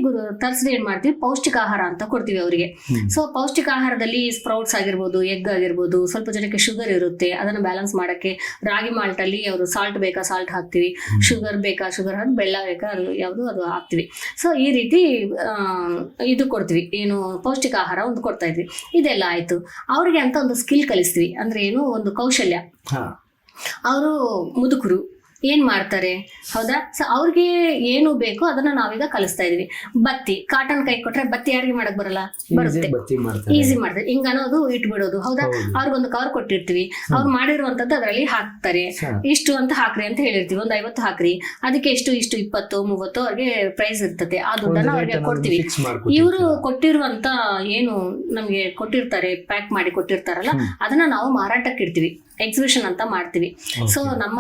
ಥರ್ಸ್ಡೇ ಏನ್ ಮಾಡ್ತೀವಿ, ಪೌಷ್ಟಿಕ ಆಹಾರ ಅಂತ ಕೊಡ್ತೀವಿ ಅವರಿಗೆ. ಸೊ ಪೌಷ್ಟಿಕ ಆಹಾರದಲ್ಲಿ ಸ್ಪ್ರೌಟ್ಸ್ ಆಗಿರ್ಬೋದು, ಎಗ್ ಆಗಿರ್ಬೋದು, ಸ್ವಲ್ಪ ಜನಕ್ಕೆ ಶುಗರ್ ಇರುತ್ತೆ, ಅದನ್ನ ಬ್ಯಾಲೆನ್ಸ್ ಮಾಡಕ್ಕೆ ರಾಗಿ ಮಾಲ್ಟ್ ಅಲ್ಲಿ ಅವರು ಸಾಲ್ಟ್ ಬೇಕಾ ಸಾಲ್ಟ್ ಹಾಕ್ತಿವಿ, ಶುಗರ್ ಬೇಕಾ ಶುಗರ್ ಹಾಕಿ, ಬೆಲ್ಲ ಬೇಕಾ ಅದು ಹಾಕ್ತಿವಿ. ಸೊ ಈ ರೀತಿ ಇದು ಕೊಡ್ತೀವಿ, ಏನು ಪೌಷ್ಟಿಕ ಆಹಾರ ಒಂದು ಕೊಡ್ತಾ ಇದ್ವಿ. ಇದೆಲ್ಲ ಆಯ್ತು. ಅವ್ರಿಗೆ ಅಂತ ಒಂದು ಸ್ಕಿಲ್ ಕಲಿಸ್ತೀವಿ. ಅಂದ್ರೆ ಏನು, ಒಂದು ಕೌಶಲ್ಯ. ಅವರು ಮುದುಕರು ಏನ್ ಮಾಡ್ತಾರೆ, ಹೌದಾ? ಸೊ ಅವ್ರಿಗೆ ಏನು ಬೇಕು ಅದನ್ನ ನಾವೀಗ ಕಲಿಸ್ತಾ ಇದೀವಿ. ಬತ್ತಿ ಕಾಟನ್ ಕೈ ಕೊಟ್ರೆ ಬತ್ತಿ ಯಾರಿಗೆ ಮಾಡಕ್ ಬರಲ್ಲ, ಬರುತ್ತೆ, ಈಸಿ ಮಾಡ್ತಾರೆ. ಹಿಂಗ ಅನ್ನೋದು ಇಟ್ಬಿಡೋದು, ಹೌದಾ? ಅವ್ರಿಗೊಂದು ಕವರ್ ಕೊಟ್ಟಿರ್ತೀವಿ. ಅವ್ರು ಮಾಡಿರುವಂತದ್ದು ಅದರಲ್ಲಿ ಹಾಕ್ತಾರೆ. ಇಷ್ಟು ಅಂತ ಹಾಕ್ರಿ ಅಂತ ಹೇಳಿರ್ತೀವಿ. ಒಂದು 50 ಹಾಕ್ರಿ, ಅದಕ್ಕೆ ಇಷ್ಟು 20, 30 ಅವ್ರಿಗೆ ಪ್ರೈಸ್ ಇರ್ತದೆ. ಆ ದುಡ್ಡನ್ನ ಅವ್ರಿಗೆ ಕೊಡ್ತೀವಿ. ಇವರು ಕೊಟ್ಟಿರುವಂತ ಏನು ನಮ್ಗೆ ಕೊಟ್ಟಿರ್ತಾರೆ, ಪ್ಯಾಕ್ ಮಾಡಿ ಕೊಟ್ಟಿರ್ತಾರಲ್ಲ, ಅದನ್ನ ನಾವು ಮಾರಾಟಕ್ಕೆ ಇಡ್ತೀವಿ. ಎಕ್ಸಿಬಿಷನ್ ಅಂತ ಮಾಡ್ತೀವಿ. ಸೊ ನಮ್ಮ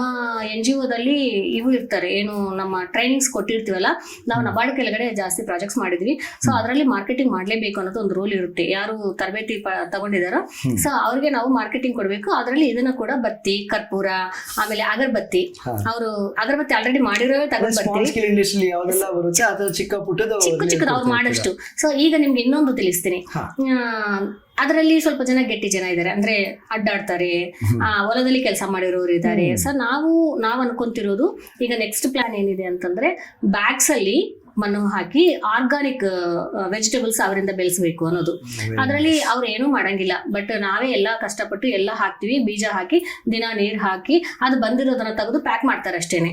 NGOದಲ್ಲಿ ಇವು ಇರ್ತಾರೆ, ಏನು ನಮ್ಮ ಟ್ರೈನಿಂಗ್ಸ್ ಕೊಟ್ಟಿರ್ತೀವಲ್ಲ, ನಾವು ನಬಾರ್ಡ್ ಕೆಳಗಡೆ ಜಾಸ್ತಿ ಪ್ರಾಜೆಕ್ಟ್ಸ್ ಮಾಡಿದ್ವಿ. ಸೊ ಅದರಲ್ಲಿ ಮಾರ್ಕೆಟಿಂಗ್ ಮಾಡ್ಲೇಬೇಕು ಅನ್ನೋದು ಒಂದು ರೂಲ್ ಇರುತ್ತೆ. ಯಾರು ತರಬೇತಿ ತಗೊಂಡಿದಾರೋ ಸೊ ಅವ್ರಿಗೆ ನಾವು ಮಾರ್ಕೆಟಿಂಗ್ ಕೊಡ್ಬೇಕು. ಅದರಲ್ಲಿ ಇದನ್ನ ಕೂಡ ಬತ್ತಿ, ಕರ್ಪೂರ, ಆಮೇಲೆ ಅಗರಬತ್ತಿ. ಅವರು ಅಗರಬತ್ತಿ ಆಲ್ರೆಡಿ ಮಾಡಿರೋ ತಗೊಂಡ್ಬರ್ತೀವಿ, ಚಿಕ್ಕದು ಅವ್ರು ಮಾಡಷ್ಟು. ಸೊ ಈಗ ನಿಮ್ಗೆ ಇನ್ನೊಂದು ತಿಳಿಸ್ತೀನಿ. ಅದರಲ್ಲಿ ಸ್ವಲ್ಪ ಜನ ಗೆಟ್ಟಿ ಜನ ಇದ್ದಾರೆ, ಅಂದ್ರೆ ಅಡ್ಡಾಡ್ತಾರೆ, ಹೊಲದಲ್ಲಿ ಕೆಲಸ ಮಾಡಿರೋರು ಇದ್ದಾರೆ. ಸೊ ನಾವು ಅನ್ಕೊಂತಿರೋದು ಈಗ ನೆಕ್ಸ್ಟ್ ಪ್ಲಾನ್ ಏನಿದೆ ಅಂತಂದ್ರೆ, ಬ್ಯಾಗ್ಸ್ ಅಲ್ಲಿ ಮಣ್ಣು ಹಾಕಿ ಆರ್ಗಾನಿಕ್ ವೆಜಿಟೇಬಲ್ಸ್ ಅವರಿಂದ ಬೆಳೆಸಬೇಕು ಅನ್ನೋದು. ಅದರಲ್ಲಿ ಅವ್ರು ಏನೂ ಮಾಡಂಗಿಲ್ಲ, ಬಟ್ ನಾವೇ ಎಲ್ಲ ಕಷ್ಟಪಟ್ಟು ಎಲ್ಲ ಹಾಕ್ತಿವಿ. ಬೀಜ ಹಾಕಿ, ದಿನ ನೀರ್ ಹಾಕಿ, ಅದು ಬಂದಿರೋದನ್ನ ತೆಗೆದು ಪ್ಯಾಕ್ ಮಾಡ್ತಾರೆ ಅಷ್ಟೇನೆ.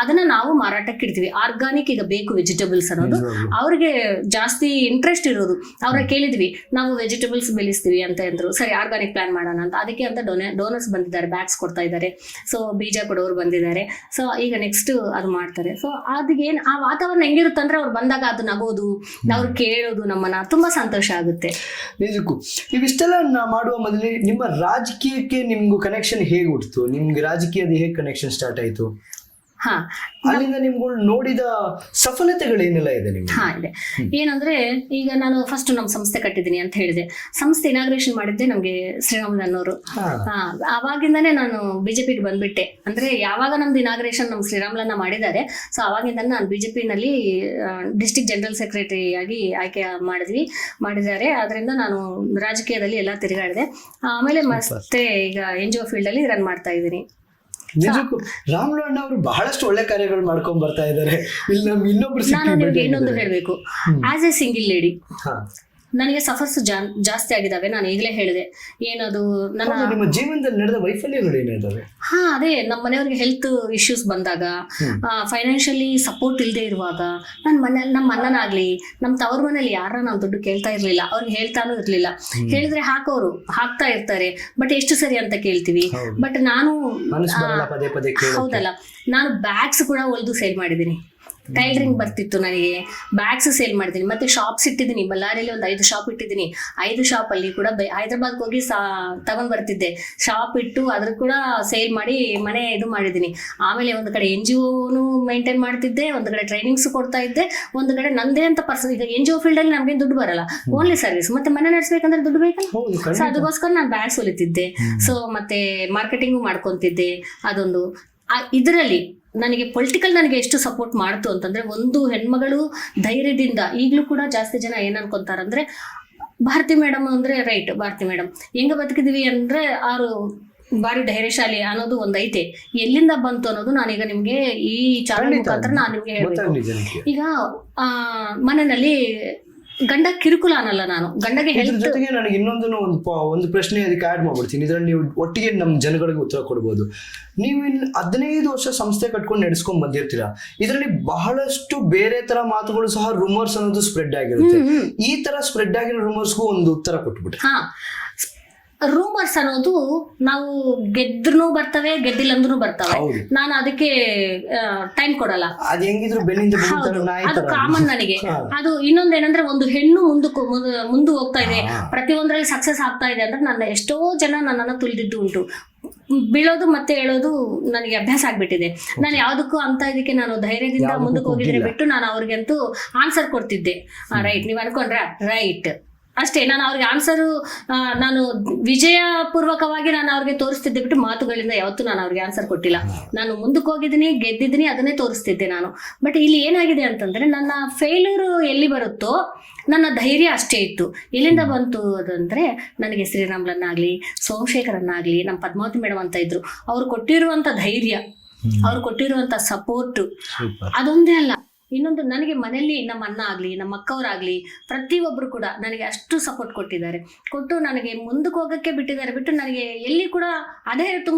ಅದನ್ನ ನಾವು ಮಾರಾಟಕ್ಕೆ ಇಡ್ತೀವಿ. ಆರ್ಗಾನಿಕ್ ಈಗ ಬೇಕು ವೆಜಿಟೇಬಲ್ಸ್ ಅನ್ನೋದು ಅವ್ರಿಗೆ ಜಾಸ್ತಿ ಇಂಟ್ರೆಸ್ಟ್ ಇರೋದು. ಅವ್ರ ಕೇಳಿದ್ವಿ, ನಾವು ವೆಜಿಟೇಬಲ್ಸ್ ಬೆಳೆಸ್ತೀವಿ ಅಂತ ಅಂದ್ರು. ಸರಿ, ಆರ್ಗಾನಿಕ್ ಪ್ಲಾನ್ ಮಾಡೋಣ ಅಂತ. ಅದಕ್ಕೆ ಅಂತ ಡೋನರ್ಸ್ ಬಂದಿದ್ದಾರೆ, ಬ್ಯಾಗ್ಸ್ ಕೊಡ್ತಾ ಇದ್ದಾರೆ. ಸೊ ಬೀಜ ಕೊಡೋರು ಬಂದಿದ್ದಾರೆ. ಸೊ ಈಗ ನೆಕ್ಸ್ಟ್ ಅದು ಮಾಡ್ತಾರೆ. ಸೊ ಅದಕ್ಕೇನ್ ಆ ವಾತಾವರಣ ಹೆಂಗಿರುತ್ತೆ ಅಂದ್ರೆ, ಅವ್ರು ಬಂದಾಗ ಅದು ನಗೋದು, ಅವ್ರು ಕೇಳೋದು ನಮ್ಮನ್ನ, ತುಂಬಾ ಸಂತೋಷ ಆಗುತ್ತೆ. ನಿಜಕ್ಕೂ ಇವಿಷ್ಟೆಲ್ಲ ಮಾಡುವ ಮೊದಲೇ ನಿಮ್ಮ ರಾಜಕೀಯಕ್ಕೆ ನಿಮ್ಗೂ ಕನೆಕ್ಷನ್ ಹೇಗೆ ಹುಟ್ಟಿತು? ನಿಮ್ಗೆ ರಾಜಕೀಯದ ಹೇಗೆ ಕನೆಕ್ಷನ್ ಸ್ಟಾರ್ಟ್ ಆಯ್ತು? ಅಲ್ಲಿಂದ ನಿಮ್ಗಳು ನೋಡಿದ ಸಫಲತೆಗಳೇನೆಲ್ಲ ಇದೆ ನಿಮ್ಗೆ? ಇದೆ. ಏನಂದ್ರೆ, ಈಗ ನಾನು ಫಸ್ಟ್ ನಮ್ಮ ಸಂಸ್ಥೆ ಕಟ್ಟಿದ್ದೀನಿ ಅಂತ ಹೇಳಿದೆ. ಸಂಸ್ಥೆ ಇನಾಗ್ರೇಷನ್ ಮಾಡಿದ್ದೆ ನಮ್ಗೆ ಶ್ರೀರಾಮುಲು ಅನ್ನೋರು. ಅವಾಗಿಂದಾನೇ ನಾನು ಬಿಜೆಪಿಗೆ ಬಂದ್ಬಿಟ್ಟೆ. ಅಂದ್ರೆ ಯಾವಾಗ ನಮ್ದು ಇನಾಗ್ರೇಷನ್ ನಮ್ಮ ಶ್ರೀರಾಮುಲನ್ನ ಮಾಡಿದ್ದಾರೆ, ಸೊ ಅವಾಗಿಂದ ನಾನು ಬಿಜೆಪಿನಲ್ಲಿ ಡಿಸ್ಟ್ರಿಕ್ಟ್ ಜನರಲ್ ಸೆಕ್ರೆಟರಿ ಆಗಿ ಆಯ್ಕೆ ಮಾಡಿದ್ದಾರೆ. ಅದರಿಂದ ನಾನು ರಾಜಕೀಯದಲ್ಲಿ ಎಲ್ಲ ತಿರುಗಾಡಿದೆ. ಆಮೇಲೆ ಮತ್ತೆ ಈಗ NGO ಫೀಲ್ಡ್ ಅಲ್ಲಿ ರನ್ ಮಾಡ್ತಾ ಇದ್ದೀನಿ. ನಿಜಕ್ಕೂ ರಾಮುಲು ಅಣ್ಣ ಅವರು ಬಹಳಷ್ಟು ಒಳ್ಳೆ ಕಾರ್ಯಗಳು ಮಾಡ್ಕೊಂಡ್ ಬರ್ತಾ ಇದ್ದಾರೆ. ಇಲ್ಲಿ ನಮ್ಗೆ ಇನ್ನೊಬ್ರು ನಾನು ನಿಮ್ಗೆ ಇನ್ನೊಂದು ಹೇಳ್ಬೇಕು. ಆಸ್ ಎ ಸಿಂಗಲ್ ಲೇಡಿ ನನಗೆ ಸಫರ್ಸ್ ಜಾಸ್ತಿ ಆಗಿದಾವೆ. ನಾನು ಈಗಲೇ ಹೇಳಿದೆ. ಏನದು, ನಿಮ್ಮ ಜೀವನದಲ್ಲಿ ನಡೆದ ವೈಫಲ್ಯಗಳು ಏನಿದಾವೆ? ಅದೇ ನಮ್ಮ ಮನೆಯವ್ರಿಗೆ ಹೆಲ್ತ್ ಇಶ್ಯೂಸ್ ಬಂದಾಗ, ಫೈನಾನ್ಷಿಯಲಿ ಸಪೋರ್ಟ್ ಇಲ್ಲದೆ ಇರುವಾಗ, ನಮ್ಮ ಅಣ್ಣನಾಗ್ಲಿ, ನಮ್ಮ ತವ್ರ ಮನೇಲಿ ಯಾರ ನಾವು ದುಡ್ಡು ಕೇಳ್ತಾ ಇರ್ಲಿಲ್ಲ. ಅವ್ರಿಗೆ ಹೇಳ್ತಾನೂ ಇರ್ಲಿಲ್ಲ. ಹೇಳಿದ್ರೆ ಹಾಕ್ತಾ ಇರ್ತಾರೆ, ಬಟ್ ಎಷ್ಟು ಸರಿ ಅಂತ ಕೇಳ್ತೀವಿ. ಬಟ್ ನಾನು ಹೌದಲ್ಲ, ನಾನು ಬ್ಯಾಗ್ಸ್ ಕೂಡ ಹೊಲ್ದು ಸೇಲ್ ಮಾಡಿದ್ದೀನಿ. ಟೈಲರಿಂಗ್ ಬರ್ತಿತ್ತು ನನಗೆ, ಬ್ಯಾಗ್ಸ್ ಸೇಲ್ ಮಾಡಿದ್ದೀನಿ. ಮತ್ತೆ ಶಾಪ್ಸ್ ಇಟ್ಟಿದ್ದೀನಿ. ಬಳ್ಳಾರಿಯಲ್ಲಿ ಒಂದು 5 ಶಾಪ್ ಇಟ್ಟಿದ್ದೀನಿ. 5 ಶಾಪ್ ಅಲ್ಲಿ ಕೂಡ ಹೈದರಾಬಾದ್ಗೆ ಹೋಗಿ ತಗೊಂಡ್ ಬರ್ತಿದ್ದೆ. ಶಾಪ್ ಇಟ್ಟು ಅದ್ರ ಕೂಡ ಸೇಲ್ ಮಾಡಿ ಮನೆ ಇದು ಮಾಡಿದ್ದೀನಿ. ಆಮೇಲೆ ಒಂದು ಕಡೆ NGOನು ಮೇಂಟೈನ್ ಮಾಡ್ತಿದ್ದೆ, ಒಂದು ಕಡೆ ಟ್ರೈನಿಂಗ್ಸ್ ಕೊಡ್ತಾ ಇದ್ದೆ, ಒಂದು ಕಡೆ ನಂದೇ ಅಂತ ಪರ್ಸನ್. ಈಗ NGO ಫೀಲ್ಡ್ ಅಲ್ಲಿ ನಮ್ಗೆ ದುಡ್ಡು ಬರಲ್ಲ, ಓನ್ಲಿ ಸರ್ವಿಸ್. ಮತ್ತೆ ಮನೆ ನಡೆಸ್ಬೇಕಂದ್ರೆ ದುಡ್ಡು ಬೇಕಲ್ಲ. ಸೊ ಅದಕ್ಕೋಸ್ಕರ ನಾನು ಬ್ಯಾಗ್ಸ್ ಹೊಲಿತಿದ್ದೆ. ಸೊ ಮತ್ತೆ ಮಾರ್ಕೆಟಿಂಗು ಮಾಡ್ಕೊಂತಿದ್ದೆ. ಅದೊಂದು ಇದರಲ್ಲಿ ನನಗೆ ಪೊಲಿಟಿಕಲ್ ನನಗೆ ಎಷ್ಟು ಸಪೋರ್ಟ್ ಮಾಡ್ತು ಅಂತಂದ್ರೆ, ಒಂದು ಹೆಣ್ಮಗಳು ಧೈರ್ಯದಿಂದ, ಈಗಲೂ ಕೂಡ ಜಾಸ್ತಿ ಜನ ಏನ್ ಅನ್ಕೊಂತಾರಂದ್ರೆ, ಭಾರತಿ ಮೇಡಮ್ ಅಂದ್ರೆ ರೈಟ್, ಭಾರತಿ ಮೇಡಮ್ ಹೆಂಗ ಬದುಕಿದೀವಿ ಅಂದ್ರೆ ಅವರು ಬಾರಿ ಧೈರ್ಯಶಾಲಿ ಅನ್ನೋದು ಒಂದ್ ಐತೆ. ಎಲ್ಲಿಂದ ಬಂತು ಅನ್ನೋದು ನಾನೀಗ ನಿಮ್ಗೆ ಈ ಚಾನಲ್ ಮುಖಾಂತರ ನಾನು ನಿಮ್ಗೆ ಹೇಳ್ಬೇಕು. ಈಗ ಮನೆಯಲ್ಲಿ ಗಂಡ ಕಿರುಕುಲ ಅನ್ನಲ್ಲ, ನಾನು ಗಂಡಗೆ ಇದ್ರ ಹೆಲ್ತ್. ಜೊತೆಗೆ ನನಗೆ ಇನ್ನೊಂದು ಒಂದು ಪ್ರಶ್ನೆ ಅದಕ್ಕೆ ಆಡ್ ಮಾಡ್ಬಿಡ್ತೀನಿ. ಇದ್ರಲ್ಲಿ ನೀವು ಒಟ್ಟಿಗೆ ನಮ್ಮ ಜನಗಳಿಗೆ ಉತ್ತರ ಕೊಡ್ಬೋದು. ನೀವು ಇಲ್ಲಿ 15 ವರ್ಷ ಸಂಸ್ಥೆ ಕಟ್ಕೊಂಡು ನಡೆಸ್ಕೊಂಡ್ ಬಂದಿರ್ತೀರಾ. ಇದರಲ್ಲಿ ಬಹಳಷ್ಟು ಬೇರೆ ತರ ಮಾತುಗಳು ಸಹ ರೂಮರ್ಸ್ ಅನ್ನೋದು ಸ್ಪ್ರೆಡ್ ಆಗಿರುತ್ತೆ. ಈ ತರ ಸ್ಪ್ರೆಡ್ ಆಗಿರೋ ರೂಮರ್ಸ್ಗೂ ಒಂದು ಉತ್ತರ ಕೊಟ್ಬಿಟ್ರಿ. ಹಾ, ರೂಮರ್ಸ್ ಅನ್ನೋದು ನಾವು ಗೆದ್ರೂ ಬರ್ತವೆ, ಗೆದ್ದಿಲ್ಲಂದ್ರೂ ಬರ್ತವೆ. ಹೌದು. ನಾನು ಅದಕ್ಕೆ ಟೈಮ್ ಕೊಡಲ್ಲ. ಅದ್ ಹೆಂಗಿದ್ರು ಬೆನ್ನಿಂದ ಹೌದು, ಅದು ಕಾಮನ್ ನನಗೆ. ಅದು ಇನ್ನೊಂದೇನಂದ್ರೆ, ಒಂದು ಹೆಣ್ಣು ಮುಂದೆ ಹೋಗ್ತಾ ಇದೆ, ಪ್ರತಿಯೊಂದ್ರಲ್ಲಿ ಸಕ್ಸಸ್ ಆಗ್ತಾ ಇದೆ ಅಂದ್ರೆ ನನ್ನ ಎಷ್ಟೋ ಜನ ನನ್ನನ್ನು ತುಳಿದಿದ್ದು ಉಂಟು. ಬೀಳೋದು ಮತ್ತೆ ಹೇಳೋದು ನನಗೆ ಅಭ್ಯಾಸ ಆಗ್ಬಿಟ್ಟಿದೆ. ನಾನು ಯಾವ್ದಕ್ಕೂ ಅಂತ ಇದಕ್ಕೆ ನಾನು ಧೈರ್ಯದಿಂದ ಮುಂದಕ್ಕೆ ಹೋಗಿದ್ರೆ ಬಿಟ್ಟು ನಾನು ಅವ್ರಿಗಂತೂ ಆನ್ಸರ್ ಕೊಡ್ತಿದ್ದೆ. ರೈಟ್, ನೀವ್ ಅನ್ಕೊಂಡ್ರ ರೈಟ್ ಅಷ್ಟೇ. ನಾನು ಅವ್ರಿಗೆ ಆನ್ಸರು ನಾನು ವಿಜಯಪೂರ್ವಕವಾಗಿ ನಾನು ಅವ್ರಿಗೆ ತೋರಿಸ್ತಿದ್ದೆ ಬಿಟ್ಟು ಮಾತುಗಳಿಂದ ಯಾವತ್ತೂ ನಾನು ಅವ್ರಿಗೆ ಆನ್ಸರ್ ಕೊಟ್ಟಿಲ್ಲ. ನಾನು ಮುಂದಕ್ಕೆ ಹೋಗಿದ್ದೀನಿ, ಗೆದ್ದಿದ್ದೀನಿ, ಅದನ್ನೇ ತೋರಿಸ್ತಿದ್ದೆ ನಾನು. ಬಟ್ ಇಲ್ಲಿ ಏನಾಗಿದೆ ಅಂತಂದ್ರೆ, ನನ್ನ ಫೇಲ್ಯೂರು ಎಲ್ಲಿ ಬರುತ್ತೋ ನನ್ನ ಧೈರ್ಯ ಅಷ್ಟೇ ಇತ್ತು. ಎಲ್ಲಿಂದ ಬಂತು ಅದಂದ್ರೆ, ನನಗೆ ಶ್ರೀರಾಮ್ಲನ್ನಾಗ್ಲಿ, ಸೋಮಶೇಖರನ್ನಾಗ್ಲಿ, ನಮ್ಮ ಪದ್ಮಾವತಿ ಮೇಡಮ್ ಅಂತ ಇದ್ರು, ಅವ್ರು ಕೊಟ್ಟಿರುವಂತ ಧೈರ್ಯ, ಅವ್ರು ಕೊಟ್ಟಿರುವಂತ ಸಪೋರ್ಟ್ ಅದೊಂದೇ ಅಲ್ಲ. ಇನ್ನೊಂದು, ನನಗೆ ಮನೆಯಲ್ಲಿ ನಮ್ಮ ಅಣ್ಣ ಆಗ್ಲಿ, ನಮ್ಮ ಅಕ್ಕವರಾಗ್ಲಿ, ಪ್ರತಿಯೊಬ್ರು ಕೂಡ ನನಗೆ ಅಷ್ಟು ಸಪೋರ್ಟ್ ಕೊಟ್ಟು ನನಗೆ ಮುಂದಕ್ಕೆ ಹೋಗಕ್ಕೆ ಬಿಟ್ಟಿದ್ದಾರೆ ಬಿಟ್ಟು ನನಗೆ ಎಲ್ಲಿ ಕೂಡ ಅದೇ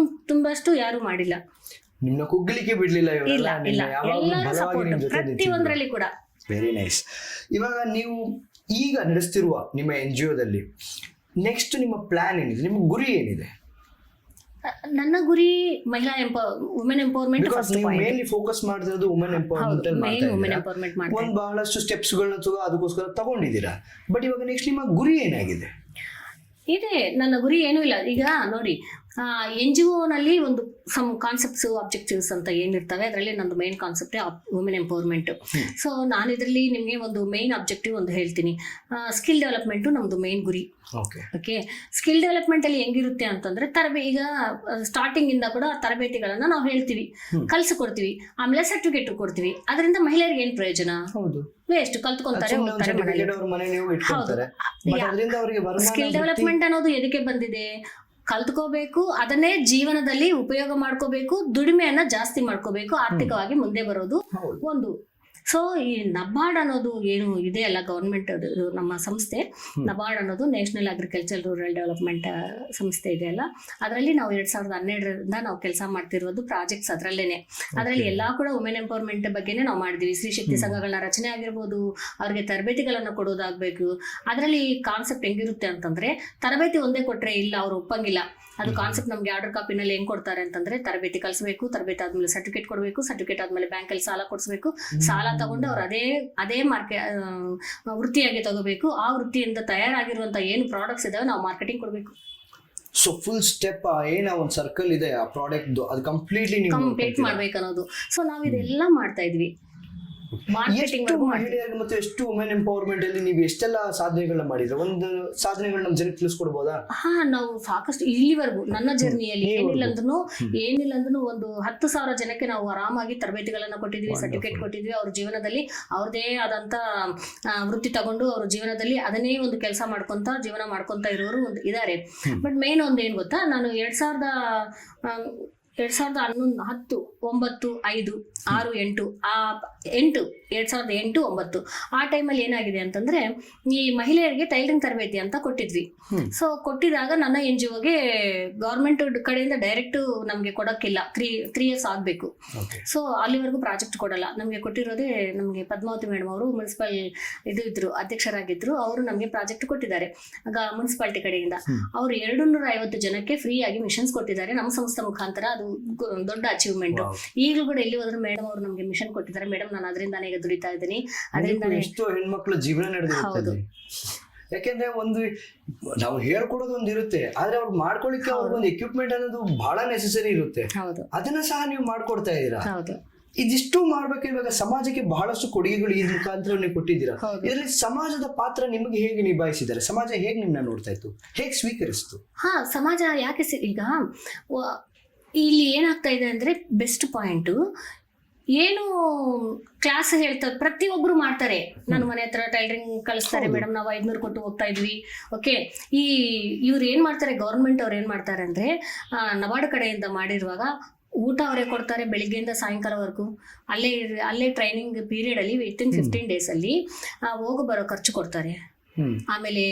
ತುಂಬಷ್ಟು ಯಾರು ಮಾಡಿಲ್ಲ. ನಿಮ್ನ ಕುಗ್ಗಲಿಕ್ಕೆ ಬಿಡ್ಲಿಲ್ಲ. ಇಲ್ಲ ಇಲ್ಲ, ಎಲ್ಲರೂ ಸಪೋರ್ಟ್ ಪ್ರತಿಯೊಂದರಲ್ಲಿ ಕೂಡ. Very nice. ಇವಾಗ ನೀವು ಈಗ ನಡೆಸ್ತಿರುವ ನಿಮ್ಮ NGO-ದಲ್ಲಿ ನೆಕ್ಸ್ಟ್ ನಿಮ್ಮ ಪ್ಲಾನ್ ಏನಿದೆ, ನಿಮ್ಮ ಗುರಿ ಏನಿದೆ? ನನ್ನ ಗುರಿ ವುಮೆನ್ ಎಂಪವರ್ಮೆಂಟ್. ಮೇನ್ಲಿ ಫೋಕಸ್ ಮಾಡ್ತಿರೋದು ವುಮೆನ್ ಎಂಪವರ್ಮೆಂಟ್. ಒಂದ್ ಬಹಳಷ್ಟು ಸ್ಟೆಪ್ಸ್ ಗಳನ್ನ ಅದಕ್ಕೋಸ್ಕರ ತಗೊಂಡಿದ್ದೀರಾ. ಬಟ್ ಇವಾಗ ನೆಕ್ಸ್ಟ್ ನಿಮ್ಮ ಗುರಿ ಏನಾಗಿದೆ? ಇದೆ, ನನ್ನ ಗುರಿ ಏನೂ ಇಲ್ಲ. ಈಗ ನೋಡಿ, NGO-ನಲ್ಲಿ ಒಂದು ಸಮ್ ಕಾನ್ಸೆಪ್ಟ್ಸ್, ಆಬ್ಜೆಕ್ಟಿವ್ಸ್ ಅಂತ ಏನಿರ್ತವೆ, ಅದರಲ್ಲಿ ನಂದು ಮೇನ್ ಕಾನ್ಸೆಪ್ಟೇ ವುಮೆನ್ ಎಂಪವರ್ಮೆಂಟ್. ಸೊ ನಾನು ಇದರಲ್ಲಿ ನಿಮಗೆ ಒಂದು ಮೇನ್ ಆಬ್ಜೆಕ್ಟಿವ್ ಒಂದು ಹೇಳ್ತೀನಿ. ಸ್ಕಿಲ್ ಡೆವಲಪ್ಮೆಂಟು ನಮ್ದು ಮೇನ್ ಗುರಿ. ಓಕೆ, ಸ್ಕಿಲ್ ಡೆವಲಪ್ಮೆಂಟ್ ಅಲ್ಲಿ ಹೆಂಗಿರುತ್ತೆ ಅಂತಂದ್ರೆ, ಈಗ ಸ್ಟಾರ್ಟಿಂಗ್ ಇಂದ ಕೂಡ ತರಬೇತಿಗಳನ್ನ ನಾವು ಹೇಳ್ತೀವಿ, ಕಲ್ಸಿಕೊಡ್ತೀವಿ, ಆಮೇಲೆ ಸರ್ಟಿಫಿಕೇಟ್ ಕೊಡ್ತೀವಿ. ಅದರಿಂದ ಮಹಿಳೆಯರಿಗೆ ಏನ್ ಪ್ರಯೋಜನ? ವೇಸ್ಟ್, ಕಲ್ತ್ಕೊಂತಾರೆ, ಹೋಗ್ತಾರೆ ಮನೆಯಲ್ಲಿ. ಹೌದು. ಸ್ಕಿಲ್ ಡೆವಲಪ್ಮೆಂಟ್ ಅನ್ನೋದು ಎದಕ್ಕೆ ಬಂದಿದೆ? ಕಲ್ತ್ಕೋಬೇಕು, ಅದನ್ನೇ ಜೀವನದಲ್ಲಿ ಉಪಯೋಗ ಮಾಡ್ಕೋಬೇಕು, ದುಡಿಮೆಯನ್ನ ಜಾಸ್ತಿ ಮಾಡ್ಕೋಬೇಕು, ಆರ್ಥಿಕವಾಗಿ ಮುಂದೆ ಬರೋದು ಒಂದು. ಸೊ ಈ ನಬಾರ್ಡ್ ಅನ್ನೋದು ಏನು ಇದೆ ಅಲ್ಲ, ಗವರ್ಮೆಂಟ್ ನಮ್ಮ ಸಂಸ್ಥೆ ನಬಾರ್ಡ್ ಅನ್ನೋದು ನ್ಯಾಷನಲ್ ಅಗ್ರಿಕಲ್ಚರ್ ರೂರಲ್ ಡೆವಲಪ್ಮೆಂಟ್ ಸಂಸ್ಥೆ ಇದೆ ಅಲ್ಲ, ಅದರಲ್ಲಿ ನಾವು 2012ರಿಂದ ನಾವು ಕೆಲಸ ಮಾಡ್ತಿರೋದು ಪ್ರಾಜೆಕ್ಟ್ಸ್ ಅದರಲ್ಲೇನೆ. ಅದರಲ್ಲಿ ಎಲ್ಲಾ ಕೂಡ ವುಮೆನ್ ಎಂಪವರ್ಮೆಂಟ್ ಬಗ್ಗೆನೇ ನಾವು ಮಾಡಿದ್ವಿ. ಸ್ತ್ರೀ ಶಕ್ತಿ ಸಂಘಗಳನ್ನ ರಚನೆ ಆಗಿರ್ಬೋದು, ಅವ್ರಿಗೆ ತರಬೇತಿಗಳನ್ನ ಕೊಡೋದಾಗ್ಬೇಕು. ಅದರಲ್ಲಿ ಕಾನ್ಸೆಪ್ಟ್ ಹೆಂಗಿರುತ್ತೆ ಅಂತಂದ್ರೆ, ತರಬೇತಿ ಒಂದೇ ಕೊಟ್ರೆ ಇಲ್ಲ, ಅವ್ರು ಒಪ್ಪಂಗಿಲ್ಲ. ಅದು ಕಾನ್ಸೆಪ್ಟ್ ನಮ್ಗೆ ಆರ್ಡರ್ ಕಾಪಿನಲ್ಲಿ ಹೆಂಗ್ ಕೊಡ್ತಾರೆ ಅಂತಂದ್ರೆ, ತರಬೇತಿ ಕಲಿಸಬೇಕು, ತರಬೇತಿ ಆದ್ಮೇಲೆ ಸರ್ಟಿಫಿಕೇಟ್ ಕೊಡಬೇಕು, ಸರ್ಟಿಫಿಕೇಟ್ ಆದ್ಮೇಲೆ ಬ್ಯಾಂಕಲ್ಲಿ ಸಾಲ ಕೊಡಿಸ್ಬೇಕು, ಸಾಲ ತಗೊಂಡು ಅವ್ರು ಅದೇ ವೃತ್ತಿಯಾಗಿ ತಗೋಬೇಕು. ಆ ವೃತ್ತಿಯಿಂದ ತಯಾರಾಗಿರುವಂತ ಏನು ಪ್ರಾಡಕ್ಟ್ಸ್ ಇದಾವೆ ನಾವು ಮಾರ್ಕೆಟಿಂಗ್ ಕೊಡಬೇಕು. ಸೊ ಫುಲ್ ಸ್ಟೆಪ್ ಒಂದು ಸರ್ಕಲ್ ಇದೆ ಆ ಪ್ರಾಡಕ್ಟ್, ಅದು ಕಂಪ್ಲೀಟ್ಲಿ ಕಂಪ್ಲೀಟ್ ಮಾಡ್ಬೇಕು ಅನ್ನೋದು. ಸೊ ನಾವು ಇದೆಲ್ಲ ಮಾಡ್ತಾ ಇದ್ವಿ. ಮತ್ತು ಎಷ್ಟು ವುಮೆನ್ ಎಂಪವರ್ಮೆಂಟ್ ಅಲ್ಲಿ ನೀವು ಎಷ್ಟೆಲ್ಲ ಸಾಧನೆಗಳನ್ನ ಮಾಡಿದ್ರೆ, ಒಂದು ಸಾಧನೆಗಳನ್ನ ನಮ್ಮ ಜನಕ್ಕೆ ತಿಳಿಸ್ಕೊಡ್ಬೋದಾ? ನಾವು ಸಾಕಷ್ಟು ಇಲ್ಲಿವರೆಗೂ ನನ್ನ ಜರ್ನಿಯಲ್ಲಿ ಏನಿಲ್ಲ ಅಂದ್ರೂ ಒಂದು 10,000 ಜನಕ್ಕೆ ನಾವು ಆರಾಮಾಗಿ ತರಬೇತಿಗಳನ್ನ ಕೊಟ್ಟಿದ್ವಿ, ಸರ್ಟಿಫಿಕೇಟ್ ಕೊಟ್ಟಿದ್ವಿ. ಅವ್ರ ಜೀವನದಲ್ಲಿ ಅವ್ರದೇ ಆದಂತ ವೃತ್ತಿ ತಗೊಂಡು ಅವ್ರ ಜೀವನದಲ್ಲಿ ಅದನ್ನೇ ಒಂದು ಕೆಲಸ ಜೀವನ ಮಾಡ್ಕೊಂತ ಇರೋರು ಇದ್ದಾರೆ. ಬಟ್ ಮೇನ್ ಒಂದು ಏನ್ ಗೊತ್ತಾ, ನಾನು 2011, 10, 9, 5, 6, 8 2008-9 ಆ ಟೈಮಲ್ಲಿ ಏನಾಗಿದೆ ಅಂತಂದ್ರೆ, ಈ ಮಹಿಳೆಯರಿಗೆ ಟೈಲರಿಂಗ್ ತರಬೇತಿ ಅಂತ ಕೊಟ್ಟಿದ್ವಿ. ಸೊ ಕೊಟ್ಟಿದಾಗ ನನ್ನ NGO-ಗೆ ಗವರ್ಮೆಂಟ್ ಕಡೆಯಿಂದ ಡೈರೆಕ್ಟ್ ನಮ್ಗೆ ಕೊಡಕ್ಕಿಲ್ಲ, 3 years ಆಗ್ಬೇಕು. ಸೊ ಅಲ್ಲಿವರೆಗೂ ಪ್ರಾಜೆಕ್ಟ್ ಕೊಡಲ್ಲ. ನಮ್ಗೆ ಕೊಟ್ಟಿರೋದೇ, ನಮ್ಗೆ ಪದ್ಮಾವತಿ ಮೇಡಮ್ ಅವರು ಮುನ್ಸಿಪಲ್ ಇದ್ರು, ಅಧ್ಯಕ್ಷರಾಗಿದ್ರು. ಅವರು ನಮ್ಗೆ ಪ್ರಾಜೆಕ್ಟ್ ಕೊಟ್ಟಿದ್ದಾರೆ ಆಗ ಮುನ್ಸಿಪಾಲಿಟಿ ಕಡೆಯಿಂದ. ಅವರು 250 ಜನಕ್ಕೆ ಫ್ರೀ ಆಗಿ ಮಿಷನ್ಸ್ ಕೊಟ್ಟಿದ್ದಾರೆ ನಮ್ಮ ಸಂಸ್ಥೆ ಮುಖಾಂತರ. ಅದು ದೊಡ್ಡ ಅಚೀವ್ಮೆಂಟ್. ಈಗಲೂ ಕೂಡ ಎಲ್ಲಿ ಹೋದ್ರು ಮೇಡಮ್ ಅವರು ನಮ್ಗೆ ಮಿಷನ್ ಕೊಟ್ಟಿದ್ದಾರೆ. ಮೇಡಮ್ ನಾನು ಅದರಿಂದಾನೇ ಈಗ ದುಡಿತಾ ಇದ್ದೀನಿ, ಅದರಿಂದ ಎಷ್ಟೋ ಹೆಣ್ಮಕ್ಳು ಜೀವನ ನಡೆದಿರುತ್ತೆ. ಯಾಕೆಂದ್ರೆ ನಾವು ಹೇಳ್ಕೊಡೋದು ಒಂದು ಇರುತ್ತೆ, ಆದ್ರೆ ಅವ್ರು ಮಾಡ್ಕೊಳ್ಳಿಕ್ಕೆ ಅವ್ರಿಗೊಂದು ಎಕ್ವಿಪ್ಮೆಂಟ್ ಅನ್ನೋದು ಬಹಳ ನೆಸೆಸರಿ ಇರುತ್ತೆ. ಅದನ್ನ ಸಹ ನೀವು ಮಾಡ್ಕೊಡ್ತಾ ಇದ್ದೀರಾ. ಇದಿಷ್ಟು ಮಾಡ್ಬೇಕು. ಇವಾಗ ಸಮಾಜಕ್ಕೆ ಬಹಳಷ್ಟು ಕೊಡುಗೆಗಳು ಈ ಮುಖಾಂತರ ನೀವು ಕೊಟ್ಟಿದ್ದೀರಾ. ಇದರಲ್ಲಿ ಸಮಾಜದ ಪಾತ್ರ ನಿಮಗೆ ಹೇಗೆ ನಿಭಾಯಿಸಿದ್ದಾರೆ? ಸಮಾಜ ಹೇಗೆ ನಿಮ್ಮನ್ನ ನೋಡ್ತಾ ಇತ್ತು, ಹೇಗೆ ಸ್ವೀಕರಿಸ್ತು? ಸಮಾಜ ಯಾಕೆ ಈಗ ಇಲ್ಲಿ ಏನಾಗ್ತಾ ಇದೆ ಅಂದ್ರೆ, ಬೆಸ್ಟ್ ಪಾಯಿಂಟ್ ಏನು ಕ್ಲಾಸ್ ಹೇಳ್ತಾರೆ, ಪ್ರತಿಯೊಬ್ರು ಮಾಡ್ತಾರೆ. ನನ್ನ ಮನೆ ಹತ್ರ ಟೈಲರಿಂಗ್ ಕಳಿಸ್ತಾರೆ ಮೇಡಮ್, ನಾವು 500 ಕೊಟ್ಟು ಹೋಗ್ತಾ ಇದ್ವಿ. ಓಕೆ, ಇವ್ರು ಏನ್ ಮಾಡ್ತಾರೆ, ಗವರ್ಮೆಂಟ್ ಅವ್ರು ಏನ್ ಮಾಡ್ತಾರೆ ಅಂದ್ರೆ, ನಬಾರ್ಡ್ ಕಡೆಯಿಂದ ಮಾಡಿರುವಾಗ ಊಟ ಅವರೇ ಕೊಡ್ತಾರೆ ಬೆಳಿಗ್ಗೆಯಿಂದ ಸಾಯಂಕಾಲವರೆಗೂ. ಅಲ್ಲೇ ಟ್ರೈನಿಂಗ್ ಪೀರಿಯಡ್ ಅಲ್ಲಿ ವಿತಿನ್ 15 days ಅಲ್ಲಿ ಹೋಗೋ ಬರೋ ಖರ್ಚು ಕೊಡ್ತಾರೆ. ಆಮೇಲೆ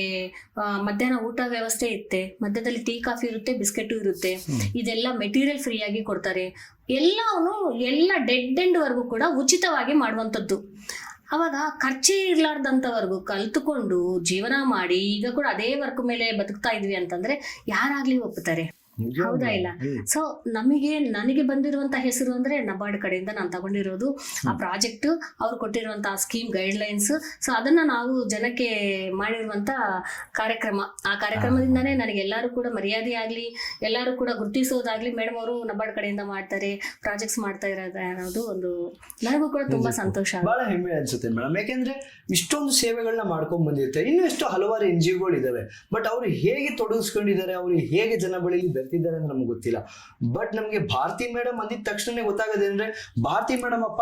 ಮಧ್ಯಾಹ್ನ ಊಟ ವ್ಯವಸ್ಥೆ ಇರುತ್ತೆ, ಮಧ್ಯದಲ್ಲಿ ಟೀ ಕಾಫಿ ಇರುತ್ತೆ, ಬಿಸ್ಕೆಟ್ ಇರುತ್ತೆ. ಇದೆಲ್ಲ ಮೆಟೀರಿಯಲ್ ಫ್ರೀ ಆಗಿ ಕೊಡ್ತಾರೆ. ಎಲ್ಲ ಡೆಡ್ ಎಂಡ್ ವರ್ಗೂ ಕೂಡ ಉಚಿತವಾಗಿ ಮಾಡುವಂಥದ್ದು. ಅವಾಗ ಖರ್ಚೇ ಇರ್ಲಾರ್ದಂಥವರೆಗೂ ಕಲ್ತುಕೊಂಡು ಜೀವನ ಮಾಡಿ ಈಗ ಕೂಡ ಅದೇ ವರ್ಕ್ ಮೇಲೆ ಬದುಕ್ತಾ ಇದ್ವಿ ಅಂತಂದ್ರೆ ಯಾರಾಗ್ಲಿ ಒಪ್ಪುತ್ತಾರೆ? ಹೌದಾ ಇಲ್ಲ? ಸೊ ನನಗೆ ಬಂದಿರುವಂತ ಹೆಸರು ಅಂದ್ರೆ ನಬಾರ್ಡ್ ಕಡೆಯಿಂದ ನಾನು ತಗೊಂಡಿರೋದು ಆ ಪ್ರಾಜೆಕ್ಟ್, ಅವ್ರು ಕೊಟ್ಟಿರುವಂತಹ ಸ್ಕೀಮ್ ಗೈಡ್ಲೈನ್ಸ್. ಸೊ ಅದನ್ನ ನಾವು ಜನಕ್ಕೆ ಮಾಡಿರುವಂತ ಕಾರ್ಯಕ್ರಮ. ಆ ಕಾರ್ಯಕ್ರಮದಿಂದಾನೇ ನನಗೆ ಎಲ್ಲರೂ ಕೂಡ ಮರ್ಯಾದೆ ಆಗ್ಲಿ, ಎಲ್ಲರೂ ಕೂಡ ಗುರುತಿಸೋದಾಗ್ಲಿ, ಮೇಡಮ್ ಅವರು ನಬಾರ್ಡ್ ಕಡೆಯಿಂದ ಮಾಡ್ತಾರೆ, ಪ್ರಾಜೆಕ್ಟ್ಸ್ ಮಾಡ್ತಾ ಇರೋದು ಒಂದು ನನಗೂ ಕೂಡ ತುಂಬಾ ಸಂತೋಷ. ಬಹಳ ಹೆಮ್ಮೆ ಅನ್ಸುತ್ತೆ ಮೇಡಮ್, ಯಾಕೆಂದ್ರೆ ಇಷ್ಟೊಂದು ಸೇವೆಗಳನ್ನ ಮಾಡ್ಕೊಂಡ್ ಬಂದಿರುತ್ತೆ. ಇನ್ನು ಎಷ್ಟೋ ಹಲವಾರು NGOಗಳು ಇದಾವೆ, ಬಟ್ ಅವ್ರು ಹೇಗೆ ತೊಡಗಿಸ್ಕೊಂಡಿದ್ದಾರೆ, ಅವ್ರು ಹೇಗೆ ಜನ ಬಳಿ ಬೆರ್ತಿದ್ದಾರೆ ಅಂತ ನಮ್ಗೆ ಗೊತ್ತಿಲ್ಲ. ಬಟ್ ನಮ್ಗೆ ಭಾರತಿ ಮೇಡಮ್ ಅಂದಿದ ತಕ್ಷಣ ಗೊತ್ತಾಗದೆ ಅಂದ್ರೆ ಭಾರತಿ ಮೇಡಮ್ ಅಪ್ಪ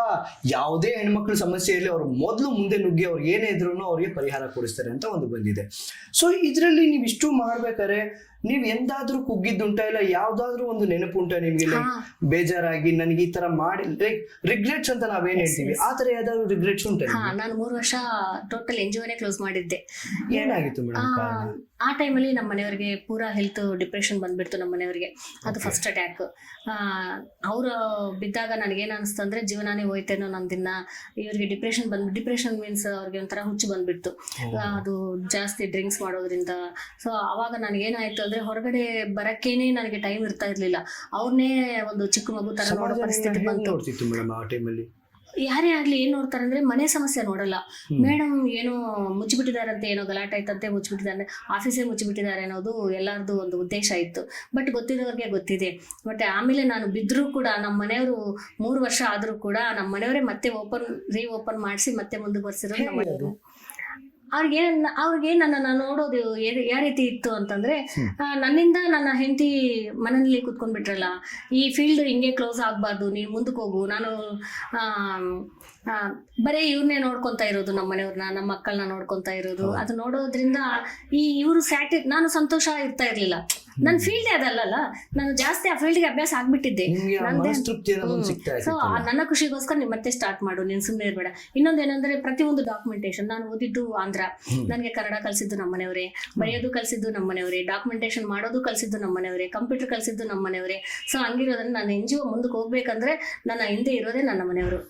ಯಾವುದೇ ಹೆಣ್ಮಕ್ಳ ಸಮಸ್ಯೆ ಇರಲಿ ಅವ್ರು ಮೊದಲು ಮುಂದೆ ನುಗ್ಗಿ ಅವ್ರು ಏನೇ ಇದ್ರು ಅವ್ರಿಗೆ ಪರಿಹಾರ ಕೊಡಿಸ್ತಾರೆ ಅಂತ ಒಂದು ಬಂದಿದೆ. ಸೊ ಇದ್ರಲ್ಲಿ ನೀವು ಇಷ್ಟು ಮಾಡ್ಬೇಕಾದ್ರೆ ನೀವ್ ಎಂದಾದ್ರೂ ಕುಗ್ಗಿದ್ದುಂಟ, ಇಲ್ಲ ಯಾವ್ದಾದ್ರು ಒಂದು ನೆನಪು ಉಂಟಾ ನಿಮ್ಗೆ? ಬೇಜಾರಾಗಿ ನನಗೆ ಈ ತರ ಮಾಡಿ ರಿಗ್ರೆಟ್ಸ್ ಅಂತ ನಾವೇನ್ ಹೇಳ್ತೀವಿ, ಆ ತರ ಯಾವ್ದಾದ್ರು ರಿಗ್ರೆಟ್ಸ್ ಉಂಟಾ? ನಾನು 3 ವರ್ಷ ಟೋಟಲ್ NGOನೇ ಕ್ಲೋಸ್ ಮಾಡಿದ್ದೆ. ಏನಾಗಿತ್ತು ಮೇಡಮ್? ಆ ಟೈಮಲ್ಲಿ ನಮ್ಮ ಮನೆಯವರಿಗೆ ಪೂರಾ ಹೆಲ್ತ್ ಡಿಪ್ರೆಷನ್ ಬಂದ್ಬಿಡ್ತು. ನಮ್ಮ ಮನೆಯವರಿಗೆ ಅದು ಫಸ್ಟ್ ಅಟ್ಯಾಕ್. ಅವ್ರು ಬಿದ್ದಾಗ ನನಗೇನು ಅನಿಸ್ತು ಅಂದ್ರೆ ಜೀವನಾನೇ ಹೋಯ್ತೇನೋ ನಂದಿನ್ನ. ಇವ್ರಿಗೆ ಡಿಪ್ರೆಷನ್ ಮೀನ್ಸ್ ಅವ್ರಿಗೆ ಒಂಥರ ಹುಚ್ಚು ಬಂದ್ಬಿಡ್ತು, ಅದು ಜಾಸ್ತಿ ಡ್ರಿಂಕ್ಸ್ ಮಾಡೋದ್ರಿಂದ. ಸೊ ಅವಾಗ ನನಗೇನಾಯ್ತು ಅಂದ್ರೆ ಹೊರಗಡೆ ಬರಕ್ಕೇನೆ ನನಗೆ ಟೈಮ್ ಇರ್ತಾ ಇರ್ಲಿಲ್ಲ. ಅವ್ರನ್ನೇ ಒಂದು ಚಿಕ್ಕ ಮಗು ತರ ನೋಡೋ ಪರಿಸ್ಥಿತಿ ಬಂತು. ಯಾರೇ ಆಗ್ಲಿ ಏನ್ ನೋಡ್ತಾರೆ ಅಂದ್ರೆ ಮನೆ ಸಮಸ್ಯೆ ನೋಡಲ್ಲ. ಮೇಡಮ್ ಏನೋ ಮುಚ್ಚಿಬಿಟ್ಟಿದಾರಂತೆ, ಏನೋ ಗಲಾಟೆ ಆಯ್ತಂತೆ, ಮುಚ್ಚಿಬಿಟ್ಟಿದ್ದಾರೆ, ಆಫೀಸೇ ಮುಚ್ಚಿಬಿಟ್ಟಿದ್ದಾರೆ ಅನ್ನೋದು ಎಲ್ಲರದು ಒಂದು ಉದ್ದೇಶ ಇತ್ತು. ಬಟ್ ಗೊತ್ತಿರೋರಿಗೆ ಗೊತ್ತಿದೆ. ಬಟ್ ಆಮೇಲೆ ನಾನು ಬಿದ್ದರೂ ಕೂಡ ನಮ್ಮ ಮನೆಯವರು 3 ವರ್ಷ ಆದ್ರೂ ಕೂಡ ನಮ್ಮ ಮನೆಯವರೇ ಮತ್ತೆ ಓಪನ್ ಮಾಡಿಸಿ ಮತ್ತೆ ಮುಂದುವರ್ಸಿರೋದು ನಮ್ಮ ಮನೆಯವರು. ಅವ್ರಿಗೆ ನನ್ನನ್ನು ನೋಡೋದು ಯಾವ ರೀತಿ ಇತ್ತು ಅಂತಂದ್ರೆ, ನನ್ನಿಂದ ನನ್ನ ಹೆಂಡತಿ ಮನೆಯಲ್ಲಿ ಕೂತ್ಕೊಂಡ್ಬಿಟ್ರಲ್ಲ, ಈ ಫೀಲ್ಡ್ ಹಿಂಗೆ ಕ್ಲೋಸ್ ಆಗ್ಬಾರ್ದು, ನೀನು ಮುಂದಕ್ಕೆ ಹೋಗು. ನಾನು ಬರೀ ಇವ್ರನ್ನೇ ನೋಡ್ಕೊಂತಾ ಇರೋದು, ನಮ್ಮ ಮನೆಯವ್ರನ್ನ, ನಮ್ಮ ಮಕ್ಕಳನ್ನ ನೋಡ್ಕೊಂತಾ ಇರೋದು. ಅದು ನೋಡೋದ್ರಿಂದ ಇವರು ನಾನು ಸಂತೋಷ ಇರ್ತಾ ಇರ್ಲಿಲ್ಲ. ನನ್ನ ಫೀಲ್ಡ್ ಅದಲ್ಲ, ನಾನು ಜಾಸ್ತಿ ಆ ಫೀಲ್ಡ್ಗೆ ಅಭ್ಯಾಸ ಆಗ್ಬಿಟ್ಟಿದ್ದೆ. ಸೊ ನನ್ನ ಖುಷಿಗೋಸ್ಕರ ನೀವು ಮತ್ತೆ ಸ್ಟಾರ್ಟ್ ಮಾಡು, ನೀನು ಸುಮ್ಮನೆ ಇರ್ಬೇಡ. ಇನ್ನೊಂದೇನಂದ್ರೆ ಪ್ರತಿಯೊಂದು ಡಾಕ್ಯುಮೆಂಟೇಶನ್, ನಾನು ಓದಿದ್ದು ಆಂಧ್ರ, ನನಗೆ ಕನ್ನಡ ಕಲಿಸಿದ್ದು ನಮ್ಮ ಮನೆಯವರೇ, ಬರೆಯೋದು ಕಲಿಸಿದ್ದು ನಮ್ಮ ಮನೆಯವರೇ, ಡಾಕ್ಯುಮೆಂಟೇಶನ್ ಮಾಡೋದು ಕಲಿಸಿದ್ದು ನಮ್ಮ ಮನೆಯವರೇ, ಕಂಪ್ಯೂಟರ್ ಕಲಿಸಿದ್ದು ನಮ್ಮ ಮನೆಯವರೇ. ಸೊ ಹಂಗಿರೋದನ್ನ ನಾನು NGO ಮುಂದಕ್ಕೆ ಹೋಗ್ಬೇಕಂದ್ರೆ ನನ್ನ ಹಿಂದೆ ಇರೋದೇ ನನ್ನ ಮನೆಯವರು.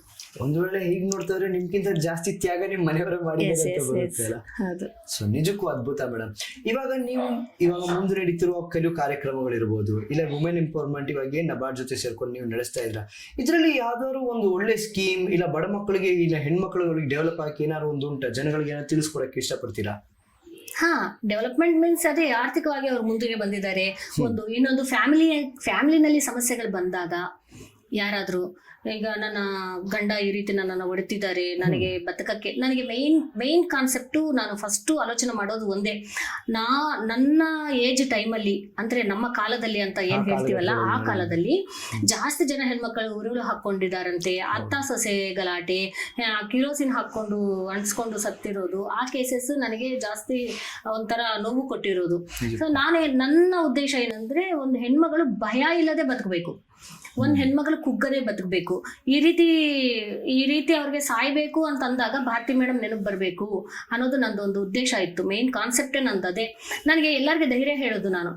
ಒಂದ್ ವೇಳೆ ಹೀಗ್ ನೋಡ್ತಾದ್ರೆ ನಿಮ್ಗಿಂತ ಜಾಸ್ತಿ ತ್ಯಾಗ ನಿಮ್ ಮನೆಯವರೇ ಮಾಡಿದ್ದಾರೆ. ಸೊ ನಿಜಕ್ಕೂ ಅದ್ಭುತ ಮೇಡಮ್. ಇವಾಗ ಮುಂದೆ ನಡೀತಿರುವ ಕೆಲವು ಕಾರ್ಯಕ್ರಮಗಳಿರ್ಬೋದು, ಇಲ್ಲ ವುಮೆನ್ ಎಂಪವರ್ಮೆಂಟ್, ಇವಾಗ ನಬಾರ್ಡ್ ಜೊತೆ ಸೇರ್ಕೊಂಡು ನೀವು ನಡೆಸ್ತಾ ಇದ್ರ, ಇದ್ರಲ್ಲಿ ಯಾವ್ದಾದ್ರು ಒಂದು ಒಳ್ಳೆ ಸ್ಕೀಮ್, ಇಲ್ಲ ಬಡ ಮಕ್ಕಳಿಗೆ, ಇಲ್ಲ ಹೆಣ್ಮಕ್ಳಿಗೆ ಡೆವಲಪ್ ಆಗಿ ಏನಾದ್ರು ಒಂದು ಉಂಟಾ, ಜನಗಳಿಗೆ ಏನಾದ್ರು ತಿಳಿಸ್ಕೊಡಕ್ಕೆ ಇಷ್ಟಪಡ್ತೀರಾ? ಡೆವಲಪ್ಮೆಂಟ್ ಮೀನ್ಸ್ ಅದೇ ಆರ್ಥಿಕವಾಗಿ ಅವ್ರು ಮುಂದಿಗೆ ಬಂದಿದ್ದಾರೆ. ಇನ್ನೊಂದು ಫ್ಯಾಮಿಲಿನಲ್ಲಿ ಸಮಸ್ಯೆಗಳು ಬಂದಾಗ, ಯಾರಾದ್ರೂ ಈಗ ನನ್ನ ಗಂಡ ಈ ರೀತಿ ನನ್ನನ್ನು ಹೊಡೆತಿದ್ದಾರೆ, ನನಗೆ ಬದುಕಕ್ಕೆ, ನನಗೆ ಮೇನ್ ಕಾನ್ಸೆಪ್ಟು, ನಾನು ಫಸ್ಟು ಆಲೋಚನೆ ಮಾಡೋದು ಒಂದೇ, ನನ್ನ ಏಜ್ ಟೈಮಲ್ಲಿ ಅಂದ್ರೆ ನಮ್ಮ ಕಾಲದಲ್ಲಿ ಅಂತ ಏನ್ ಹೇಳ್ತೀವಲ್ಲ, ಆ ಕಾಲದಲ್ಲಿ ಜಾಸ್ತಿ ಜನ ಹೆಣ್ಮಕ್ಳು ಉರುಳು ಹಾಕೊಂಡಿದ್ದಾರಂತೆ, ಅತ್ತ ಸೊಸೆ ಗಲಾಟೆ, ಕಿರೋಸಿನ್ ಹಾಕೊಂಡು ಅಂಟಿಸ್ಕೊಂಡು ಸತ್ತಿರೋದು, ಆ ಕೇಸಸ್ ನನಗೆ ಜಾಸ್ತಿ ಒಂಥರ ನೋವು ಕೊಟ್ಟಿರೋದು. ಸೊ ನನ್ನ ಉದ್ದೇಶ ಏನಂದ್ರೆ, ಒಂದು ಹೆಣ್ಮಗಳು ಭಯ ಇಲ್ಲದೆ ಬದುಕಬೇಕು, ಒಂದ್ ಹೆಣ್ಮಗಳು ಕುಗ್ಗದೆ ಬದುಕಬೇಕು. ಈ ರೀತಿ ಅವ್ರಿಗೆ ಸಾಯ್ಬೇಕು ಅಂತ ಅಂದಾಗ ಭಾರತಿ ಮೇಡಮ್ ನೆನಪು ಬರ್ಬೇಕು ಅನ್ನೋದು ನಂದೊಂದು ಉದ್ದೇಶ ಇತ್ತು. ಮೇನ್ ಕಾನ್ಸೆಪ್ಟೇ ನಂದು ಅದೇ. ನನಗೆ ಎಲ್ಲರಿಗೂ ಧೈರ್ಯ ಹೇಳೋದು, ನಾನು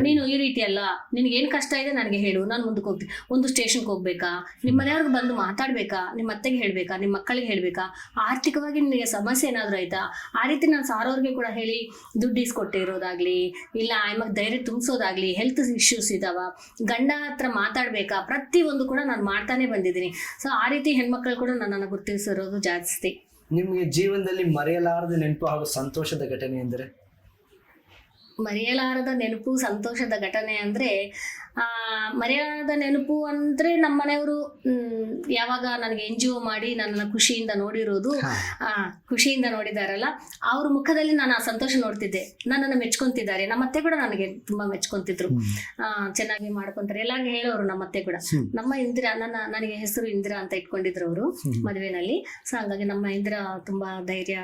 ನೀನು ಈ ರೀತಿ ಅಲ್ಲ, ನಿನ್ಗೆ ಏನ್ ಕಷ್ಟ ಇದೆ ನನಗೆ ಹೇಳು, ನಾನು ಮುಂದಕ್ಕೆ ಹೋಗ್ತೀನಿ. ಒಂದು ಸ್ಟೇಷನ್ಗೆ ಹೋಗ್ಬೇಕಾ, ನಿಮ್ಮ ಮನೆಯವ್ರಿಗೆ ಬಂದು ಮಾತಾಡ್ಬೇಕಾ, ನಿಮ್ಮ ಅತ್ತೆಗೆ ಹೇಳ್ಬೇಕಾ, ನಿಮ್ಮ ಮಕ್ಕಳಿಗೆ ಹೇಳ್ಬೇಕಾ, ಆರ್ಥಿಕವಾಗಿ ನಿನಗೆ ಸಮಸ್ಯೆ ಏನಾದ್ರು ಆಯ್ತಾ, ಆ ರೀತಿ ನಾನು ಸಾರೋರ್ಗೆ ಕೂಡ ಹೇಳಿ ದುಡ್ಡು ಇಸ್ಕೊಟ್ಟೆ ಇರೋದಾಗ್ಲಿ, ಇಲ್ಲ ಆಯಮಾಗ ಧೈರ್ಯ ತುಂಬಿಸೋದಾಗ್ಲಿ, ಹೆಲ್ತ್ ಇಶ್ಯೂಸ್ ಇದಾವ, ಗಂಡ ಹತ್ರ ಮಾತಾಡ್ಬೇಕಾ, ಪ್ರತಿಯೊಂದು ಕೂಡ ನಾನು ಮಾಡ್ತಾನೆ ಬಂದಿದ್ದೀನಿ. ಸೊ ಆ ರೀತಿ ಹೆಣ್ಮಕ್ಳು ಕೂಡ ನನ್ನನ್ನು ಗುರುತಿಸಿರೋದು ಜಾಸ್ತಿ. ನಿಮ್ಗೆ ಜೀವನದಲ್ಲಿ ಮರೆಯಲಾರದ ನೆನಪು ಹಾಗೂ ಸಂತೋಷದ ಘಟನೆ ಅಂದರೆ? ಮರೆಯಲಾರದ ನೆನಪು, ಸಂತೋಷದ ಘಟನೆ ಅಂದ್ರೆ, ಮರೆಯಲಾರದ ನೆನಪು ಅಂದ್ರೆ ನಮ್ಮ ಮನೆಯವರು ಯಾವಾಗ ನನಗೆ NGO ಮಾಡಿ ನನ್ನನ್ನು ಖುಷಿಯಿಂದ ನೋಡಿರೋದು, ಖುಷಿಯಿಂದ ನೋಡಿದಾರಲ್ಲ, ಅವ್ರ ಮುಖದಲ್ಲಿ ನಾನು ಆ ಸಂತೋಷ ನೋಡ್ತಿದ್ದೆ. ನನ್ನನ್ನು ಮೆಚ್ಕೊಂತಿದ್ದಾರೆ. ನಮ್ಮ ಅತ್ತೆ ಕೂಡ ನನಗೆ ತುಂಬಾ ಮೆಚ್ಕೊಂತಿದ್ರು, ಚೆನ್ನಾಗಿ ಮಾಡ್ಕೊಂತಾರೆ ಎಲ್ಲಾರ್ಗೆ ಹೇಳೋರು. ನಮ್ಮ ಅತ್ತೆ ಕೂಡ, ನಮ್ಮ ಇಂದಿರಾ, ನನಗೆ ಹೆಸರು ಇಂದಿರಾ ಅಂತ ಇಟ್ಕೊಂಡಿದ್ರು ಅವರು ಮದುವೆನಲ್ಲಿ. ಸೊ ಹಂಗಾಗಿ ನಮ್ಮ ಇಂದಿರಾ ತುಂಬಾ ಧೈರ್ಯ,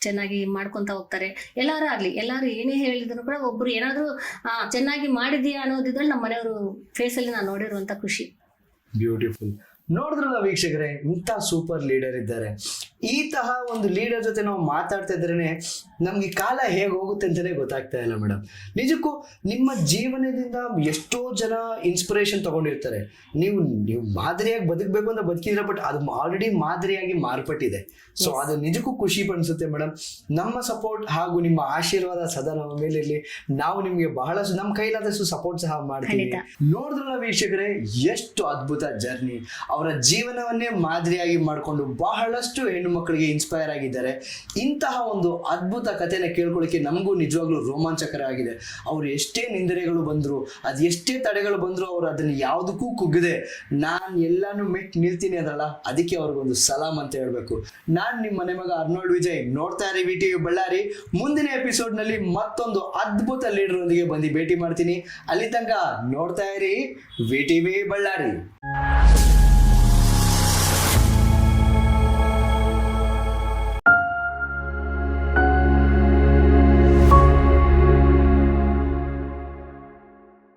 ಚೆನ್ನಾಗಿ ಮಾಡ್ಕೊಂತ ಹೋಗ್ತಾರೆ. ಎಲ್ಲಾರು ಆಗ್ಲಿ, ಎಲ್ಲಾರು ಏನೇ ಹೇಳಿದ್ರು ಕೂಡ ಒಬ್ರು ಏನಾದ್ರು ಚೆನ್ನಾಗಿ ಮಾಡಿದ್ಯಾ ಅನ್ನೋದಿದ್ರಲ್ಲಿ ನಮ್ಮ ಮನೆಯವರು ಫೇಸ್ ಅಲ್ಲಿ ನಾನು ನೋಡಿರುವಂತ ಖುಷಿ. ಬ್ಯೂಟಿಫುಲ್. ನೋಡಿದ್ರಲ್ಲ ವೀಕ್ಷಕರೇ, ಇಂಥ ಸೂಪರ್ ಲೀಡರ್ ಇದ್ದಾರೆ. ಈ ತಹ ಒಂದು ಲೀಡರ್ ಜೊತೆ ನಾವು ಮಾತಾಡ್ತಾ ಇದ್ರೇನೆ ನಮ್ಗೆ ಕಾಲ ಹೇಗೆ ಹೋಗುತ್ತೆ ಅಂತಾನೆ ಗೊತ್ತಾಗ್ತಾ ಇಲ್ಲ ಮೇಡಮ್. ನಿಜಕ್ಕೂ ನಿಮ್ಮ ಜೀವನದಿಂದ ಎಷ್ಟೋ ಜನ ಇನ್ಸ್ಪಿರೇಷನ್ ತಗೊಂಡಿರ್ತಾರೆ. ನೀವು ಮಾದರಿಯಾಗಿ ಬದುಕಬೇಕು ಅಂತ ಬದುಕಿದ್ರೆ, ಬಟ್ ಅದು ಆಲ್ರೆಡಿ ಮಾದರಿಯಾಗಿ ಮಾರ್ಪಟ್ಟಿದೆ. ಸೊ ಅದು ನಿಜಕ್ಕೂ ಖುಷಿ ಪಡಿಸುತ್ತೆ ಮೇಡಮ್. ನಮ್ಮ ಸಪೋರ್ಟ್ ಹಾಗೂ ನಿಮ್ಮ ಆಶೀರ್ವಾದ ಸದಾ ನಮ್ಮ ಮೇಲೆ ಇರಲಿ. ನಾವು ನಿಮ್ಗೆ ಬಹಳಷ್ಟು ನಮ್ಮ ಕೈಲಾದಷ್ಟು ಸಪೋರ್ಟ್ ಸಹ ಮಾಡ್ತೀವಿ. ನೋಡಿದ್ರಲ್ಲ ವೀಕ್ಷಕರೇ, ಎಷ್ಟು ಅದ್ಭುತ ಜರ್ನಿ. ಅವರ ಜೀವನವನ್ನೇ ಮಾದರಿಯಾಗಿ ಮಾಡಿಕೊಂಡು ಬಹಳಷ್ಟು ಹೆಣ್ಣು ಮಕ್ಕಳಿಗೆ ಇನ್ಸ್ಪೈರ್ ಆಗಿದ್ದಾರೆ. ಇಂತಹ ಒಂದು ಅದ್ಭುತ ಕಥೆನ ಕೇಳ್ಕೊಳ್ಳಿಕ್ಕೆ ನಮಗೂ ನಿಜವಾಗ್ಲೂ ರೋಮಾಂಚಕರ ಆಗಿದೆ. ಅವ್ರು ಎಷ್ಟೇ ನಿಂದನೆಗಳು ಬಂದ್ರು, ಅದು ಎಷ್ಟೇ ತಡೆಗಳು ಬಂದ್ರು, ಅವ್ರು ಅದನ್ನ ಯಾವುದಕ್ಕೂ ಕುಗ್ಗದೆ ನಾನು ಎಲ್ಲಾನು ಮೆಟ್ ನಿಲ್ತೀನಿ ಅಂದ್ರಲ್ಲ, ಅದಕ್ಕೆ ಅವ್ರಿಗೊಂದು ಸಲಾಮ್ ಅಂತ ಹೇಳ್ಬೇಕು. ನಾನ್ ನಿಮ್ಮ ಮನೆ ಮಗ ಅರ್ನಾಲ್ಡ್ ವಿಜಯ್. ನೋಡ್ತಾ ಇರಿ VTV ಬಳ್ಳಾರಿ. ಮುಂದಿನ ಎಪಿಸೋಡ್ ನಲ್ಲಿ ಮತ್ತೊಂದು ಅದ್ಭುತ ಲೀಡರ್ ಒಂದಿಗೆ ಬಂದು ಭೇಟಿ ಮಾಡ್ತೀನಿ. ಅಲ್ಲಿ ತನಕ ನೋಡ್ತಾ ಇರಿ VTV ಬಳ್ಳಾರಿ.